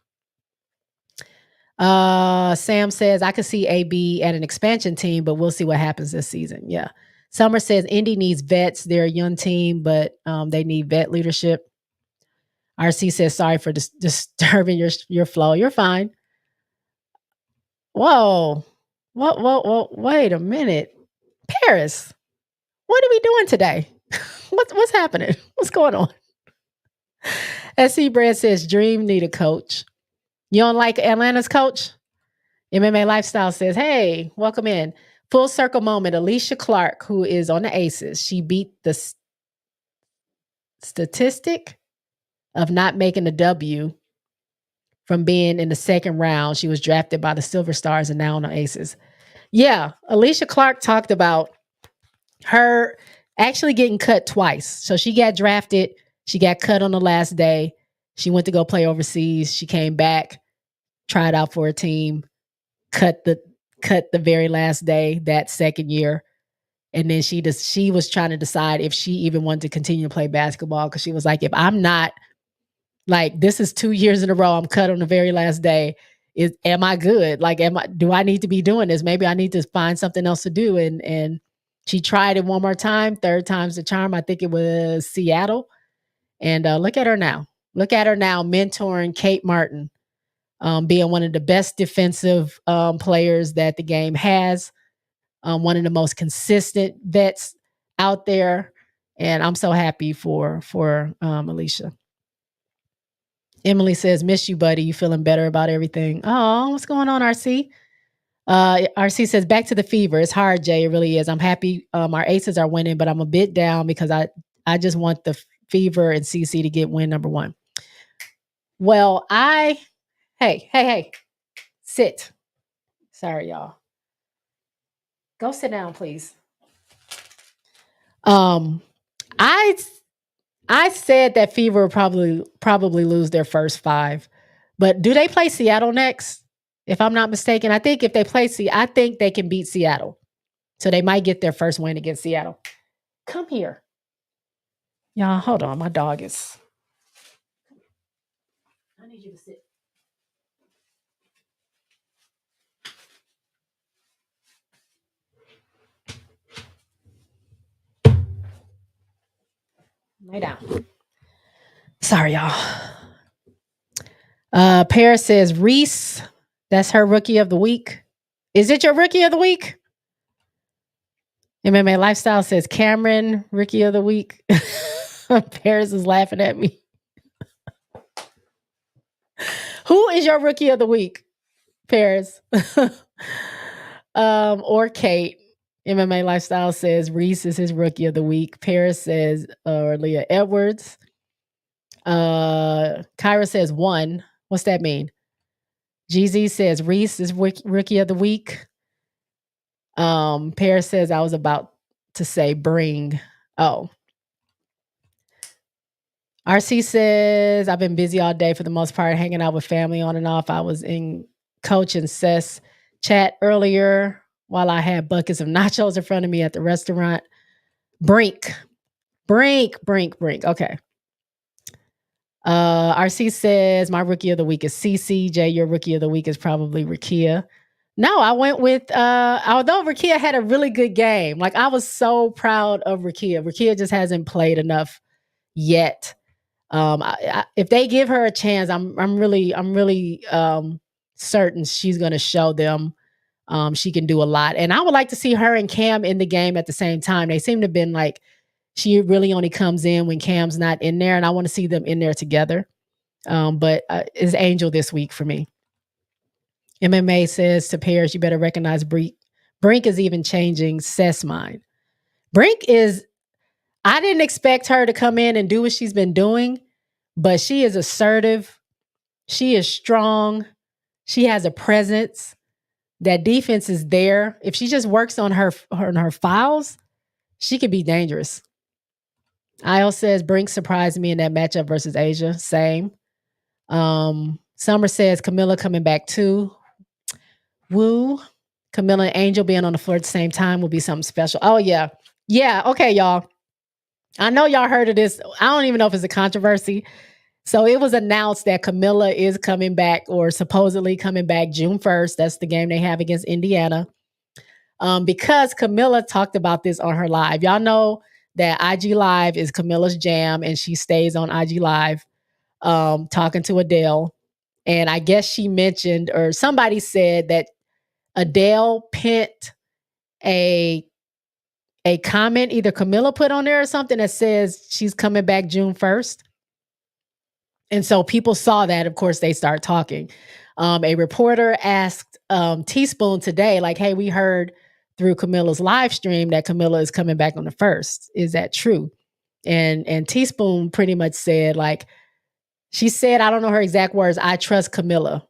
Sam says, I could see AB at an expansion team, but we'll see what happens this season. Yeah. Summer says, Indy needs vets. They're a young team, but they need vet leadership. RC says, sorry for disturbing your flow. You're fine. Whoa. Whoa. Wait a minute. Paris, what are we doing today? What's happening? What's going on? SC Brad says, Dream need a coach. You don't like Atlanta's coach? MMA Lifestyle says, hey, welcome in. Full circle moment. Alicia Clark, who is on the Aces, she beat the statistic of not making a W from being in the second round. She was drafted by the Silver Stars and now on the Aces. Yeah, Alicia Clark talked about her actually getting cut twice. So she got drafted. She got cut on the last day. She went to go play overseas. She came back, tried out for a team, cut the very last day that second year. And then she was trying to decide if she even wanted to continue to play basketball, because she was like, if I'm not, like, this is 2 years in a row, I'm cut on the very last day. Am I good? Like, do I need to be doing this? Maybe I need to find something else to do. And she tried it one more time, third time's the charm. I think it was Seattle. And look at her now. Look at her now mentoring Kate Martin, being one of the best defensive players that the game has, one of the most consistent vets out there. And I'm so happy for Alicia. Emily says, miss you, buddy. You feeling better about everything? Oh, what's going on, RC? RC says, back to the fever. It's hard, Jay. It really is. I'm happy our Aces are winning, but I'm a bit down because I just want the Fever and CC to get win number one. Well, hey, sit. Sorry, y'all. Go sit down, please. I said that Fever will probably lose their first 5, but do they play Seattle next? If I'm not mistaken, I think if they play I think they can beat Seattle, so they might get their first win against Seattle. Come here, y'all. Hold on, my dog is. I need you to sit. Lay down. Sorry, y'all. Paris says Reese. That's her rookie of the week. Is it your rookie of the week? MMA Lifestyle says Cameron, rookie of the week. Paris is laughing at me. Who is your rookie of the week, Paris? Or Kate. MMA Lifestyle says Reese is his rookie of the week. Paris says Leah Edwards. Kyra says 1. What's that mean? GZ says Reese is rookie of the week. Paris says I was about to say bring. Oh. RC says I've been busy all day for the most part, hanging out with family on and off. I was in Coach and Seth's chat earlier while I had buckets of nachos in front of me at the restaurant. Brink. Okay. RC says my rookie of the week is CC. Jay, your rookie of the week is probably Rakia. No, I went with, although Rakia had a really good game. Like, I was so proud of Rakia. Rakia just hasn't played enough yet. If they give her a chance, I'm really certain she's going to show them she can do a lot. And I would like to see her and Cam in the game at the same time. They seem to have been like, she really only comes in when Cam's not in there, and I want to see them in there together. But it's Angel this week for me. MMA says to Paris, you better recognize Brink. Brink is even changing Seth's mind. Brink is, I didn't expect her to come in and do what she's been doing, but she is assertive. She is strong. She has a presence. That defense is there. If she just works on her files, She could be dangerous. Io says Brink surprised me in that matchup versus Asia. Same. Summer says Camilla coming back too. Woo. Camilla and Angel being on the floor at the same time will be something special. Oh, yeah. Yeah. Okay, y'all. I know y'all heard of this. I don't even know if it's a controversy. So it was announced that Camilla is coming back, or supposedly coming back June 1st. That's the game they have against Indiana. Because Camilla talked about this on her live. Y'all know that IG Live is Camilla's jam, and she stays on IG Live talking to Adele. And I guess she mentioned, or somebody said, that Adele pinned a comment either Camilla put on there or something that says she's coming back June 1st. And so people saw that. Of course, they start talking. A reporter asked Teaspoon today, like, hey, we heard through Camilla's live stream that Camilla is coming back on the 1st. Is that true? And Teaspoon pretty much said, like, she said, I don't know her exact words, I trust Camilla.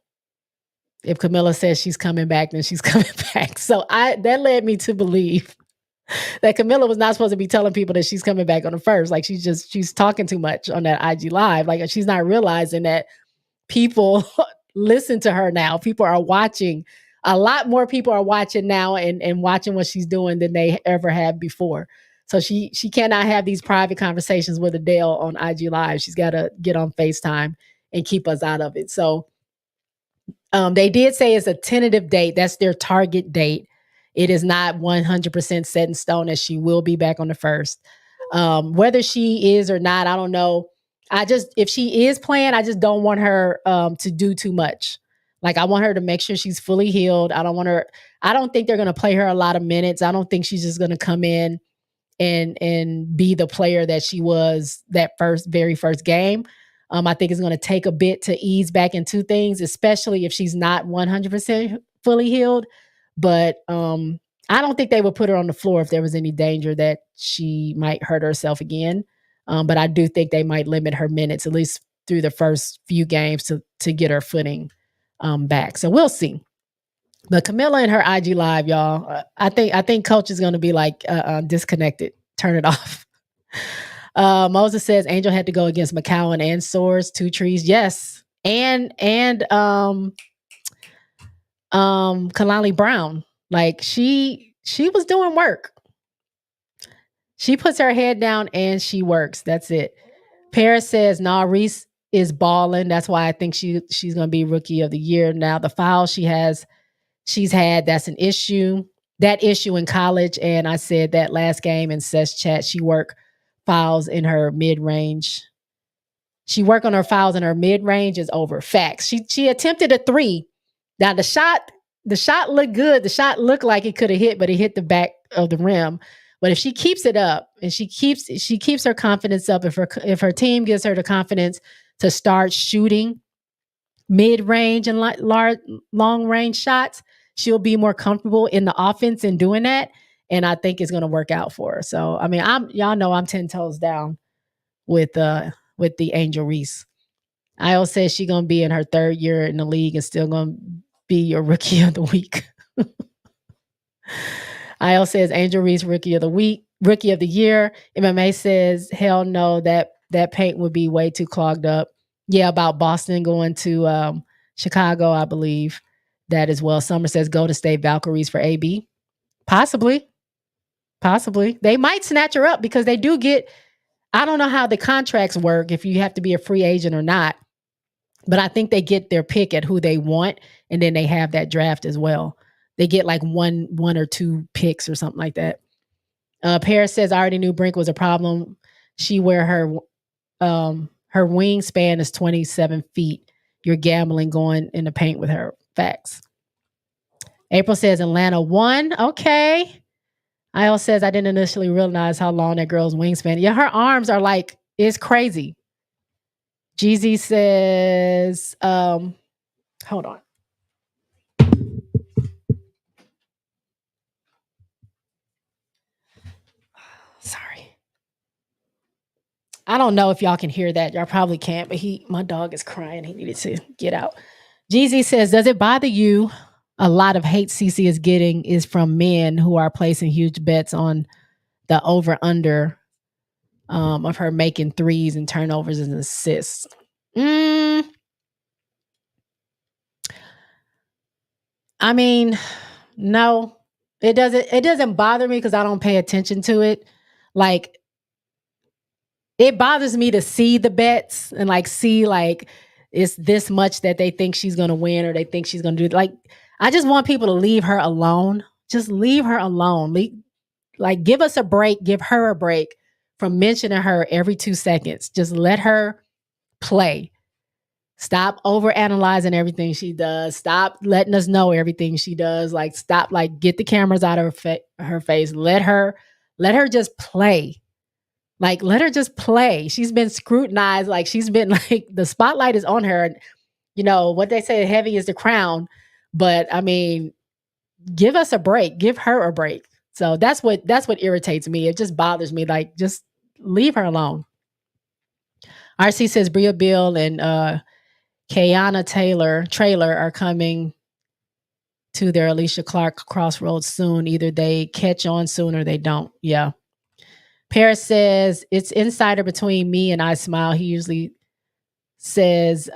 If Camilla says she's coming back, then she's coming back. So that led me to believe that Camilla was not supposed to be telling people that she's coming back on the 1st. Like, she's talking too much on that IG Live. Like, she's not realizing that people listen to her now. People are watching. A lot more people are watching now and watching what she's doing than they ever have before. So she cannot have these private conversations with Adele on IG Live. She's got to get on FaceTime and keep us out of it. So they did say it's a tentative date. That's their target date. It is not 100% set in stone that she will be back on the 1st. Whether she is or not, I don't know. If she is playing, I just don't want her to do too much. Like, I want her to make sure she's fully healed. I don't think they're going to play her a lot of minutes. I don't think she's just going to come in and be the player that she was that very first game. I think it's going to take a bit to ease back into things, especially if she's not 100% fully healed. But I don't think they would put her on the floor if there was any danger that she might hurt herself again. But I do think they might limit her minutes, at least through the first few games, to get her footing back. So we'll see. But Camilla and her IG Live, y'all, I think Coach is going to be like disconnected. Turn it off. Moses says Angel had to go against McCowan and Soares, 2 trees. Yes. And Kalani Brown. Like, she was doing work. She puts her head down and she works. That's it. Paris says, nah, Reese is balling. That's why I think she's going to be Rookie of the Year. Now, the foul she's had, that's an issue. That issue in college, and I said that last game in Seth's chat, she worked fouls in her mid-range. She worked on her fouls in her mid-range is over. Facts. She attempted a 3. Now, the shot looked good. The shot looked like it could have hit, but it hit the back of the rim. But if she keeps it up and she keeps her confidence up, if her team gives her the confidence to start shooting mid-range and long-range shots, she'll be more comfortable in the offense in doing that. And I think it's going to work out for her. So, I mean, y'all know I'm 10 toes down with the Angel Reese. Io says she's going to be in her 3rd year in the league and still going to be your Rookie of the Week. Io says Angel Reese, Rookie of the Year. MMA says, hell no, that paint would be way too clogged up. Yeah, about Boston going to Chicago, I believe that as well. Summer says Golden State Valkyries for AB. Possibly. They might snatch her up because they do get, I don't know how the contracts work, if you have to be a free agent or not, but I think they get their pick at who they want, and then they have that draft as well. They get like one or 2 picks or something like that. Paris says, I already knew Brink was a problem. She wear her wingspan is 27 feet. You're gambling going in the paint with her. Facts. April says Atlanta won. Okay. Io says I didn't initially realize how long that girl's wingspan. Yeah, her arms are like, it's crazy. Jeezy says, hold on. Sorry. I don't know if y'all can hear that. Y'all probably can't, but my dog is crying. He needed to get out. Jeezy says, does it bother you? A lot of hate CC is getting is from men who are placing huge bets on the over under of her making threes and turnovers and assists. I mean, no, it doesn't bother me because I don't pay attention to it. Like, it bothers me to see the bets and like see like it's this much that they think she's gonna win or they think she's gonna do. Like, I just want people to leave her alone. Just leave her alone. Like, give us a break. Give her a break from mentioning her every 2 seconds. Just let her play. Stop overanalyzing everything she does. Stop letting us know everything she does. Like, stop, like, get the cameras out of her face. Let her just play. Like, let her just play. She's been scrutinized. Like, she's been like, the spotlight is on her. And, you know, what they say, heavy is the crown. But I mean, give us a break. Give her a break. So that's what irritates me. It just bothers me. Like, just leave her alone. RC says Bria Bill and Kayana Trailer are coming to their Alicia Clark crossroads soon. Either they catch on soon or they don't. Yeah. Paris says it's insider between me and I Smile. He usually says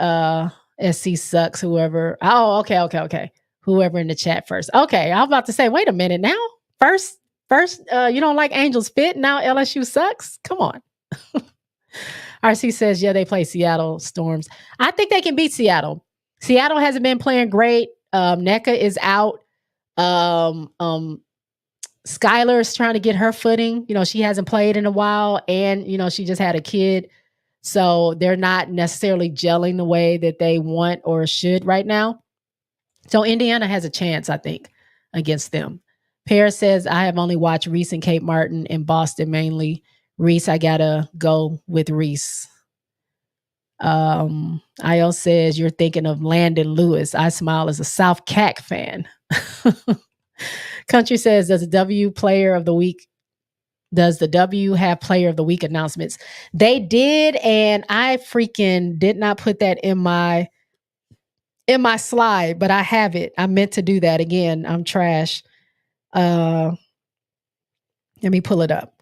SC sucks, whoever. Oh, okay. Whoever in the chat first. Okay, I was about to say, wait a minute now. First, you don't like Angels Fit. Now LSU sucks? Come on. RC says, yeah, they play Seattle Storms. I think they can beat Seattle. Seattle hasn't been playing great. NECA is out. Skylar is trying to get her footing. You know, she hasn't played in a while, and, you know, she just had a kid. So they're not necessarily gelling the way that they want or should right now. So Indiana has a chance, I think, against them. Paris says, I have only watched Reese and Kate Martin in Boston mainly. Reese, I gotta go with Reese. IO says, you're thinking of Landon Lewis. I Smile as a South CAC fan. Country says, does the W have player of the week announcements? They did, and I freaking did not put that in my slide, but I have it. I meant to do that again. I'm trash. Let me pull it up.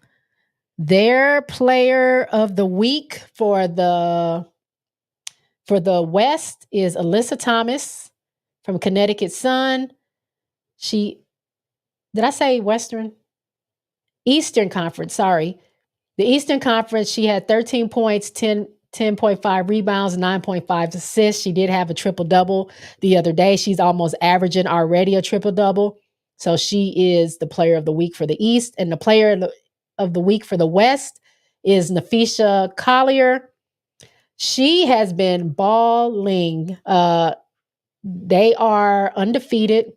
Their player of the week for the West is Alyssa Thomas from Connecticut Sun. Did I say Western? Eastern Conference, sorry. The Eastern Conference, she had 13 points, 10.5 rebounds, 9.5 assists. She did have a triple-double the other day. She's almost averaging already a triple-double. So she is the player of the week for the East. And the player of the week for the West is Nafisha Collier. She has been balling. They are undefeated.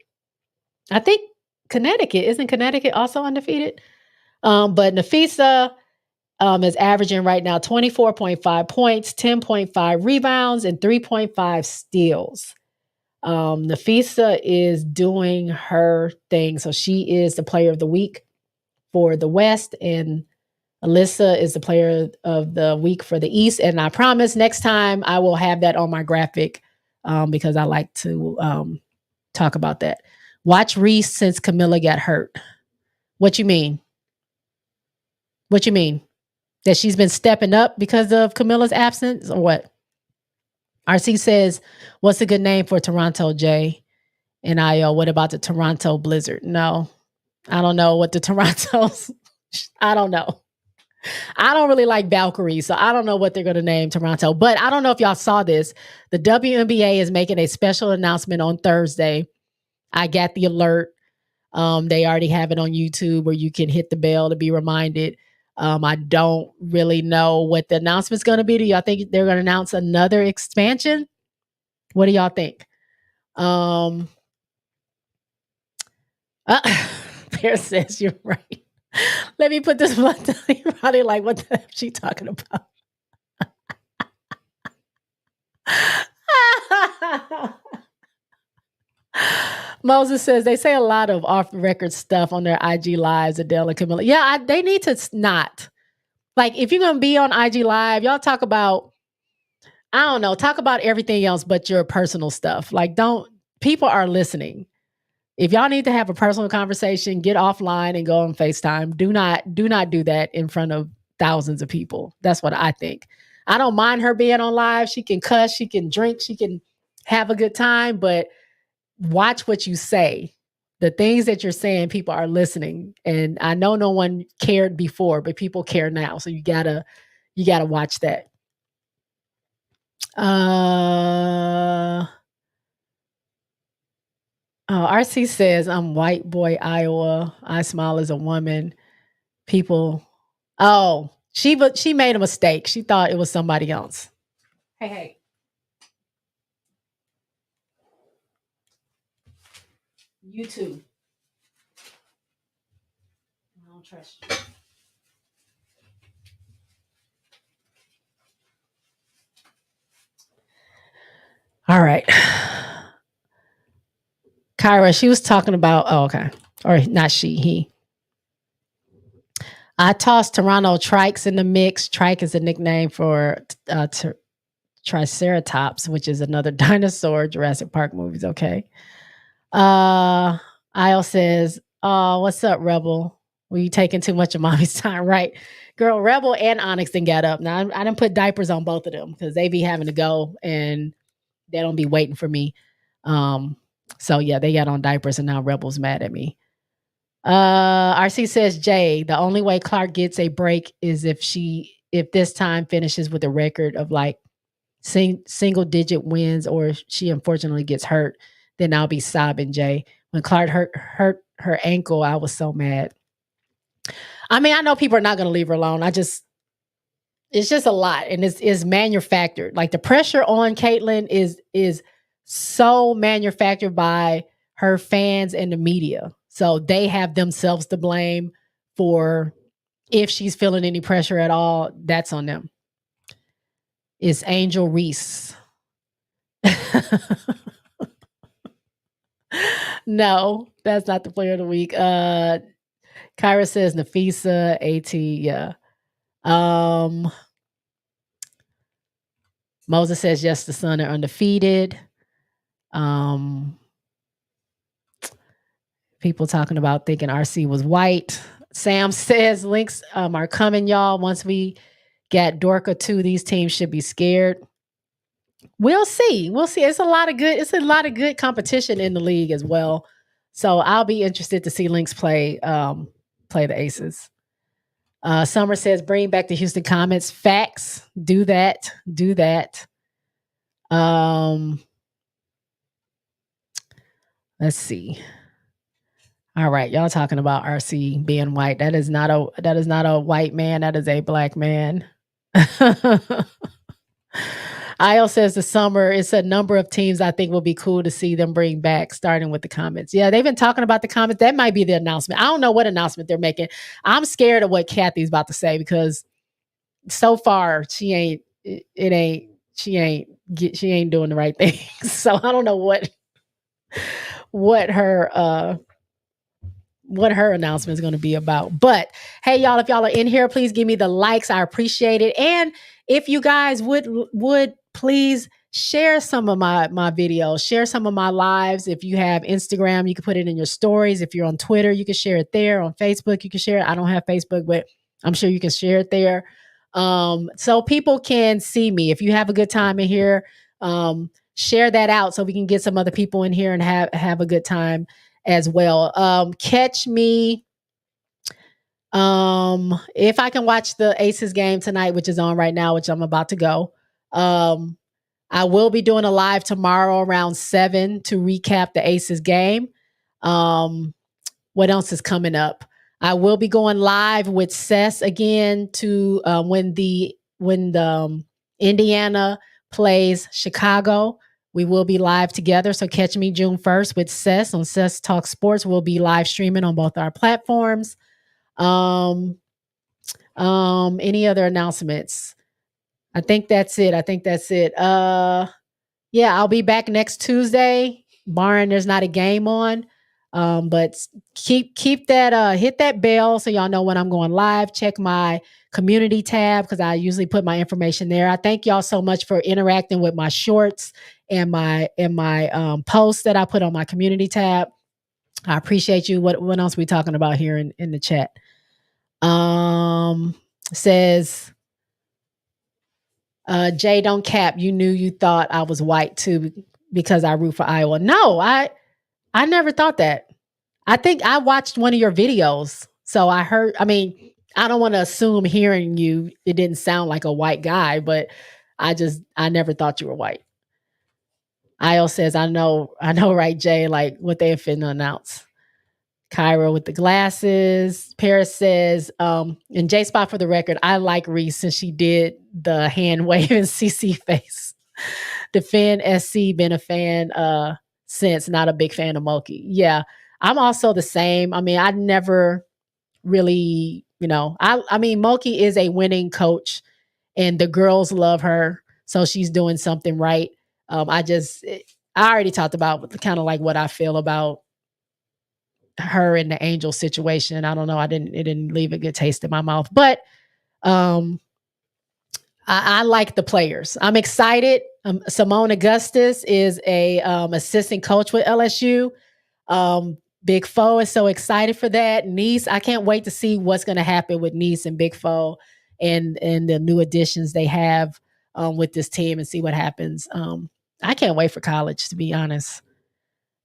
I think isn't Connecticut also undefeated? But Nafisa is averaging right now 24.5 points, 10.5 rebounds, and 3.5 steals. Nafisa is doing her thing. So she is the player of the week for the West, and Alyssa is the player of the week for the East. And I promise next time I will have that on my graphic because I like to talk about that. Watch Reese since Camilla got hurt. What you mean? What you mean? That she's been stepping up because of Camilla's absence, or what? RC says, what's a good name for Toronto, Jay? And what about the Toronto Blizzard? No, I don't know what the Toronto's, I don't know. I don't really like Valkyrie, so I don't know what they're going to name Toronto. But I don't know if y'all saw this. The WNBA is making a special announcement on Thursday. I got the alert. They already have it on YouTube where you can hit the bell to be reminded. I don't really know what the announcement's going to be. Do y'all think they're going to announce another expansion? What do y'all think? Pear says you're right. Let me put this one down. You're probably like, what the heck is she talking about? Moses says they say a lot of off-record stuff on their IG lives, Adele and Camilla. Yeah, they need to not. Like, if you're going to be on IG Live, y'all talk about, I don't know, talk about everything else but your personal stuff. Like, people are listening. If y'all need to have a personal conversation, get offline and go on FaceTime. Do not do that in front of thousands of people. That's what I think. I don't mind her being on live. She can cuss, she can drink, she can have a good time, but watch what you say. The things that you're saying, people are listening. And I know no one cared before, but people care now. So you gotta watch that. RC says, I'm white boy, Iowa. I smile as a woman. People, she made a mistake. She thought it was somebody else. Hey. You too. I don't trust you. All right. Kyra, she was talking about, okay. Or not she, he. I tossed Toronto Trikes in the mix. Trike is a nickname for Triceratops, which is another dinosaur. Jurassic Park movies, okay. Isle says, oh, what's up, Rebel? Were you taking too much of mommy's time? Right. Girl, Rebel and Onyx didn't get up. Now, I didn't put diapers on both of them because they be having to go and they don't be waiting for me. So, yeah, they got on diapers and now Rebel's mad at me. RC says, Jay, the only way Clark gets a break is if this time finishes with a record of like single digit wins or she unfortunately gets hurt, then I'll be sobbing, Jay. When Clark hurt her ankle, I was so mad. I mean, I know people are not going to leave her alone. It's just a lot. And it's manufactured. Like the pressure on Caitlyn is so manufactured by her fans and the media. So they have themselves to blame for if she's feeling any pressure at all. That's on them. It's Angel Reese. No, that's not the player of the week. Kyra says Nafisa, AT, yeah. Moses says yes, the Sun are undefeated. People talking about thinking RC was white. Sam says links are coming, y'all. Once we get Dorka 2, these teams should be scared. We'll see. It's a lot of good competition in the league as well. So I'll be interested to see Lynx play the Aces. Summer says bring back the Houston Comets. Facts. Do that. Let's see. All right, y'all talking about RC being white. That is not a white man. That is a black man. Io says the summer, it's a number of teams I think will be cool to see them bring back, starting with the Comets. Yeah, they've been talking about the Comets. That might be the announcement. I don't know what announcement they're making. I'm scared of what Kathy's about to say because so far she ain't doing the right thing. So I don't know what her announcement is going to be about. But hey, y'all, if y'all are in here, please give me the likes. I appreciate it. And if you guys would please share some of my videos, share some of my lives. If you have Instagram, you can put it in your stories. If you're on Twitter, you can share it there. On Facebook, you can share it. I don't have Facebook, but I'm sure you can share it there. So people can see me. If you have a good time in here, share that out so we can get some other people in here and have a good time as well. Catch me if I can watch the Aces game tonight, which is on right now, which I'm about to go. I will be doing a live tomorrow around 7 to recap the Aces game. What else is coming up? I will be going live with Sess again to when the Indiana plays Chicago. We will be live together. So catch me June 1st with Sess on Sess Talk Sports. We'll be live streaming on both our platforms. Any other announcements? I think that's it. Yeah, I'll be back next Tuesday, barring there's not a game on. But keep that, hit that bell so y'all know when I'm going live. Check my community tab because I usually put my information there. I thank y'all so much for interacting with my shorts and my posts that I put on my community tab. I appreciate you. What else are we talking about here in the chat? Says Jay, don't cap. You knew you thought I was white too because I root for Iowa. No, I never thought that. I think I watched one of your videos. So I heard, I mean, I don't want to assume hearing you, it didn't sound like a white guy, but I never thought you were white. Io says, I know, right, Jay, like what they finna announce. Kyra with the glasses. Paris says, and J Spot for the record, I like Reese since she did the hand waving CC face. Defend SC, been a fan since, not a big fan of Mulkey. Yeah, I'm also the same. I mean, I never really, I mean, Mulkey is a winning coach and the girls love her. So she's doing something right. I already talked about kind of like what I feel about her in the Angel situation. I don't know. It didn't leave a good taste in my mouth, but I like the players. I'm excited. Simone Augustus is a assistant coach with LSU. Big Foe is so excited for that. Nice, I can't wait to see what's going to happen with Nice and Big Foe and the new additions they have with this team and see what happens. I can't wait for college, to be honest.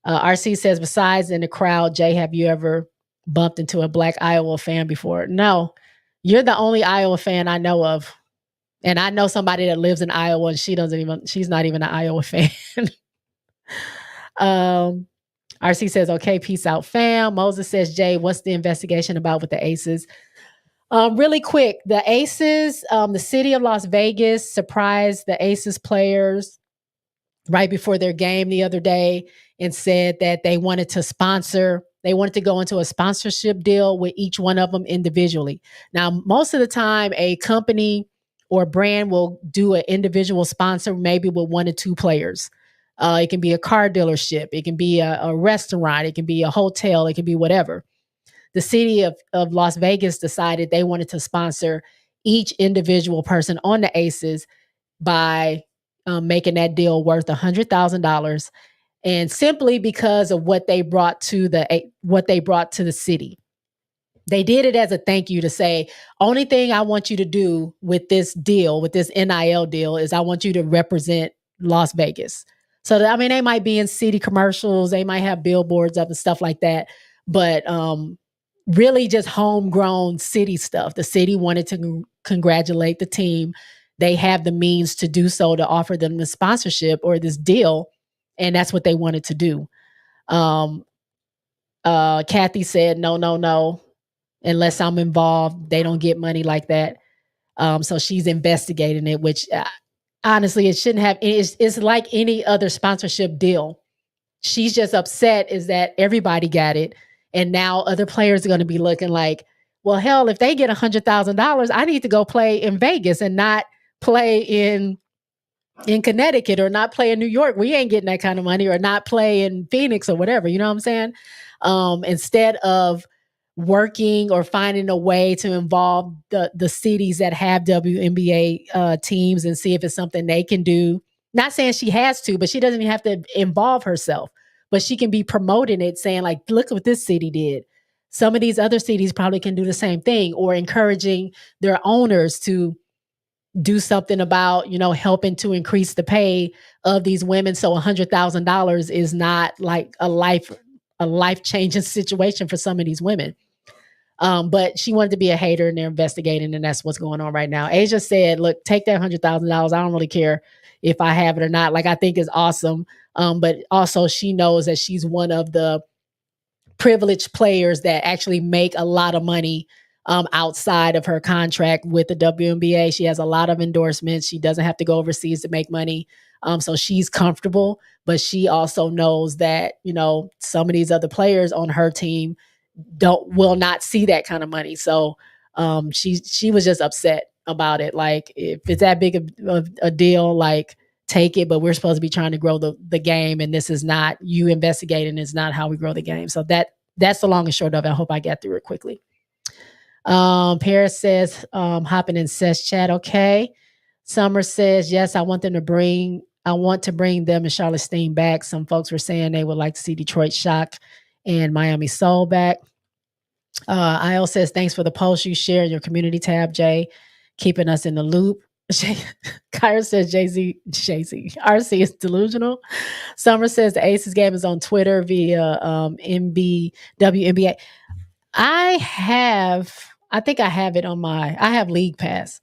RC says, besides in the crowd, Jay, have you ever bumped into a Black Iowa fan before? No, you're the only Iowa fan I know of. And I know somebody that lives in Iowa and she's not even an Iowa fan. RC says, okay, peace out, fam. Moses says, Jay, what's the investigation about with the Aces? Really quick, the Aces, the city of Las Vegas surprised the Aces players right before their game the other day and said that they wanted to go into a sponsorship deal with each one of them individually. Now, most of the time, a company or brand will do an individual sponsor, maybe with one or two players. It can be a car dealership. It can be a restaurant. It can be a hotel. It can be whatever. The city of Las Vegas decided they wanted to sponsor each individual person on the Aces by making that deal worth $100,000, and simply because of what they brought to the city. They did it as a thank you to say, only thing I want you to do with this deal, with this NIL deal, is I want you to represent Las Vegas. So that, I mean, they might be in city commercials, they might have billboards up and stuff like that, but really just homegrown city stuff. The city wanted to congratulate the team. They have the means to do so, to offer them the sponsorship or this deal, and that's what they wanted to do. Kathy said, no. Unless I'm involved, they don't get money like that. So she's investigating it, which honestly, it shouldn't have. It's like any other sponsorship deal. She's just upset is that everybody got it. And now other players are going to be looking like, well, hell, if they get $100,000, I need to go play in Vegas and not play in Connecticut or not play in New York. We ain't getting that kind of money, or not play in Phoenix or whatever. You know what I'm saying? Instead of working or finding a way to involve the cities that have WNBA teams and see if it's something they can do. Not saying she has to, but she doesn't even have to involve herself, but she can be promoting it, saying like, look what this city did. Some of these other cities probably can do the same thing, or encouraging their owners to do something about, helping to increase the pay of these women. So $100,000 is not like a life-changing situation for some of these women. But she wanted to be a hater, and they're investigating, and that's what's going on right now. Asia said, look, take that $100,000. I don't really care if I have it or not. Like, I think it's awesome. But also she knows that she's one of the privileged players that actually make a lot of money outside of her contract with the WNBA. She has a lot of endorsements. She doesn't have to go overseas to make money. So she's comfortable, but she also knows that, some of these other players on her team will not see that kind of money. So she was just upset about it. Like, if it's that big of a deal, like, take it, but we're supposed to be trying to grow the game, and this is not, you investigating is not how we grow the game. So that's the long and short of it. I hope I got through it quickly. Paris says, hopping in Seth's chat. Okay. Summer says, yes, I want to bring them and Charlotte Steen back. Some folks were saying they would like to see Detroit shock and Miami Soul back. IO says, thanks for the post you share in your community tab, Jay, keeping us in the loop. Kyra says RC is delusional. Summer says the Aces game is on Twitter via WNBA. I think I have it on I have League Pass.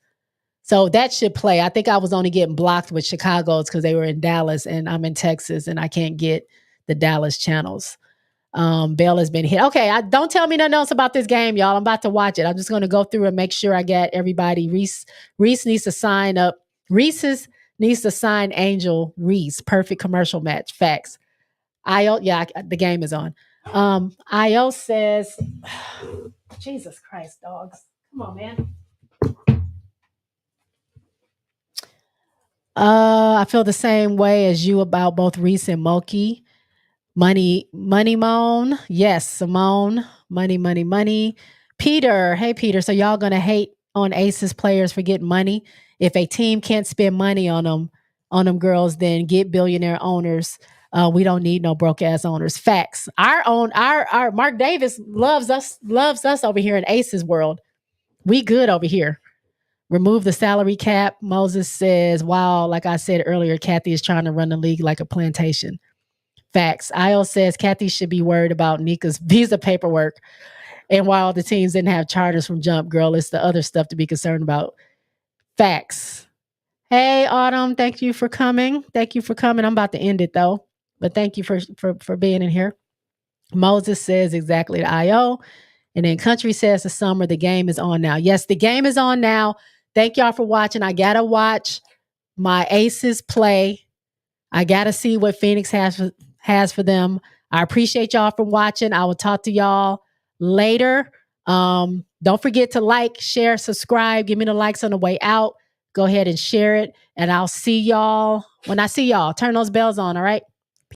So that should play. I think I was only getting blocked with Chicago's because they were in Dallas and I'm in Texas and I can't get the Dallas channels. Bell has been hit. Okay, don't tell me nothing else about this game, y'all. I'm about to watch it. I'm just going to go through and make sure I get everybody. Reese needs to sign up. Reese's needs to sign Angel Reese. Perfect commercial match. Facts. The game is on. IO says, Jesus Christ, dogs. Come on, man. I feel the same way as you about both Reese and Moki. Money Moan. Yes, Simone. Money. Peter. Hey, Peter. So y'all going to hate on Aces players for getting money? If a team can't spend money on them girls, then get billionaire owners. We don't need no broke ass owners. Facts. Our Mark Davis loves us over here in Aces world. We good over here. Remove the salary cap. Moses says, wow, like I said earlier, Kathy is trying to run the league like a plantation. Facts. IO says Kathy should be worried about Nika's visa paperwork. And while the teams didn't have charters from jump, girl, it's the other stuff to be concerned about. Facts. Hey, Autumn, thank you for coming. I'm about to end it though, but thank you for being in here. Moses says exactly to IO. And then Country says to Summer, the game is on now. Yes, the game is on now. Thank y'all for watching. I got to watch my Aces play. I got to see what Phoenix has for them. I appreciate y'all for watching. I will talk to y'all later. Don't forget to like, share, subscribe. Give me the likes on the way out. Go ahead and share it. And I'll see y'all when I see y'all. Turn those bells on, all right?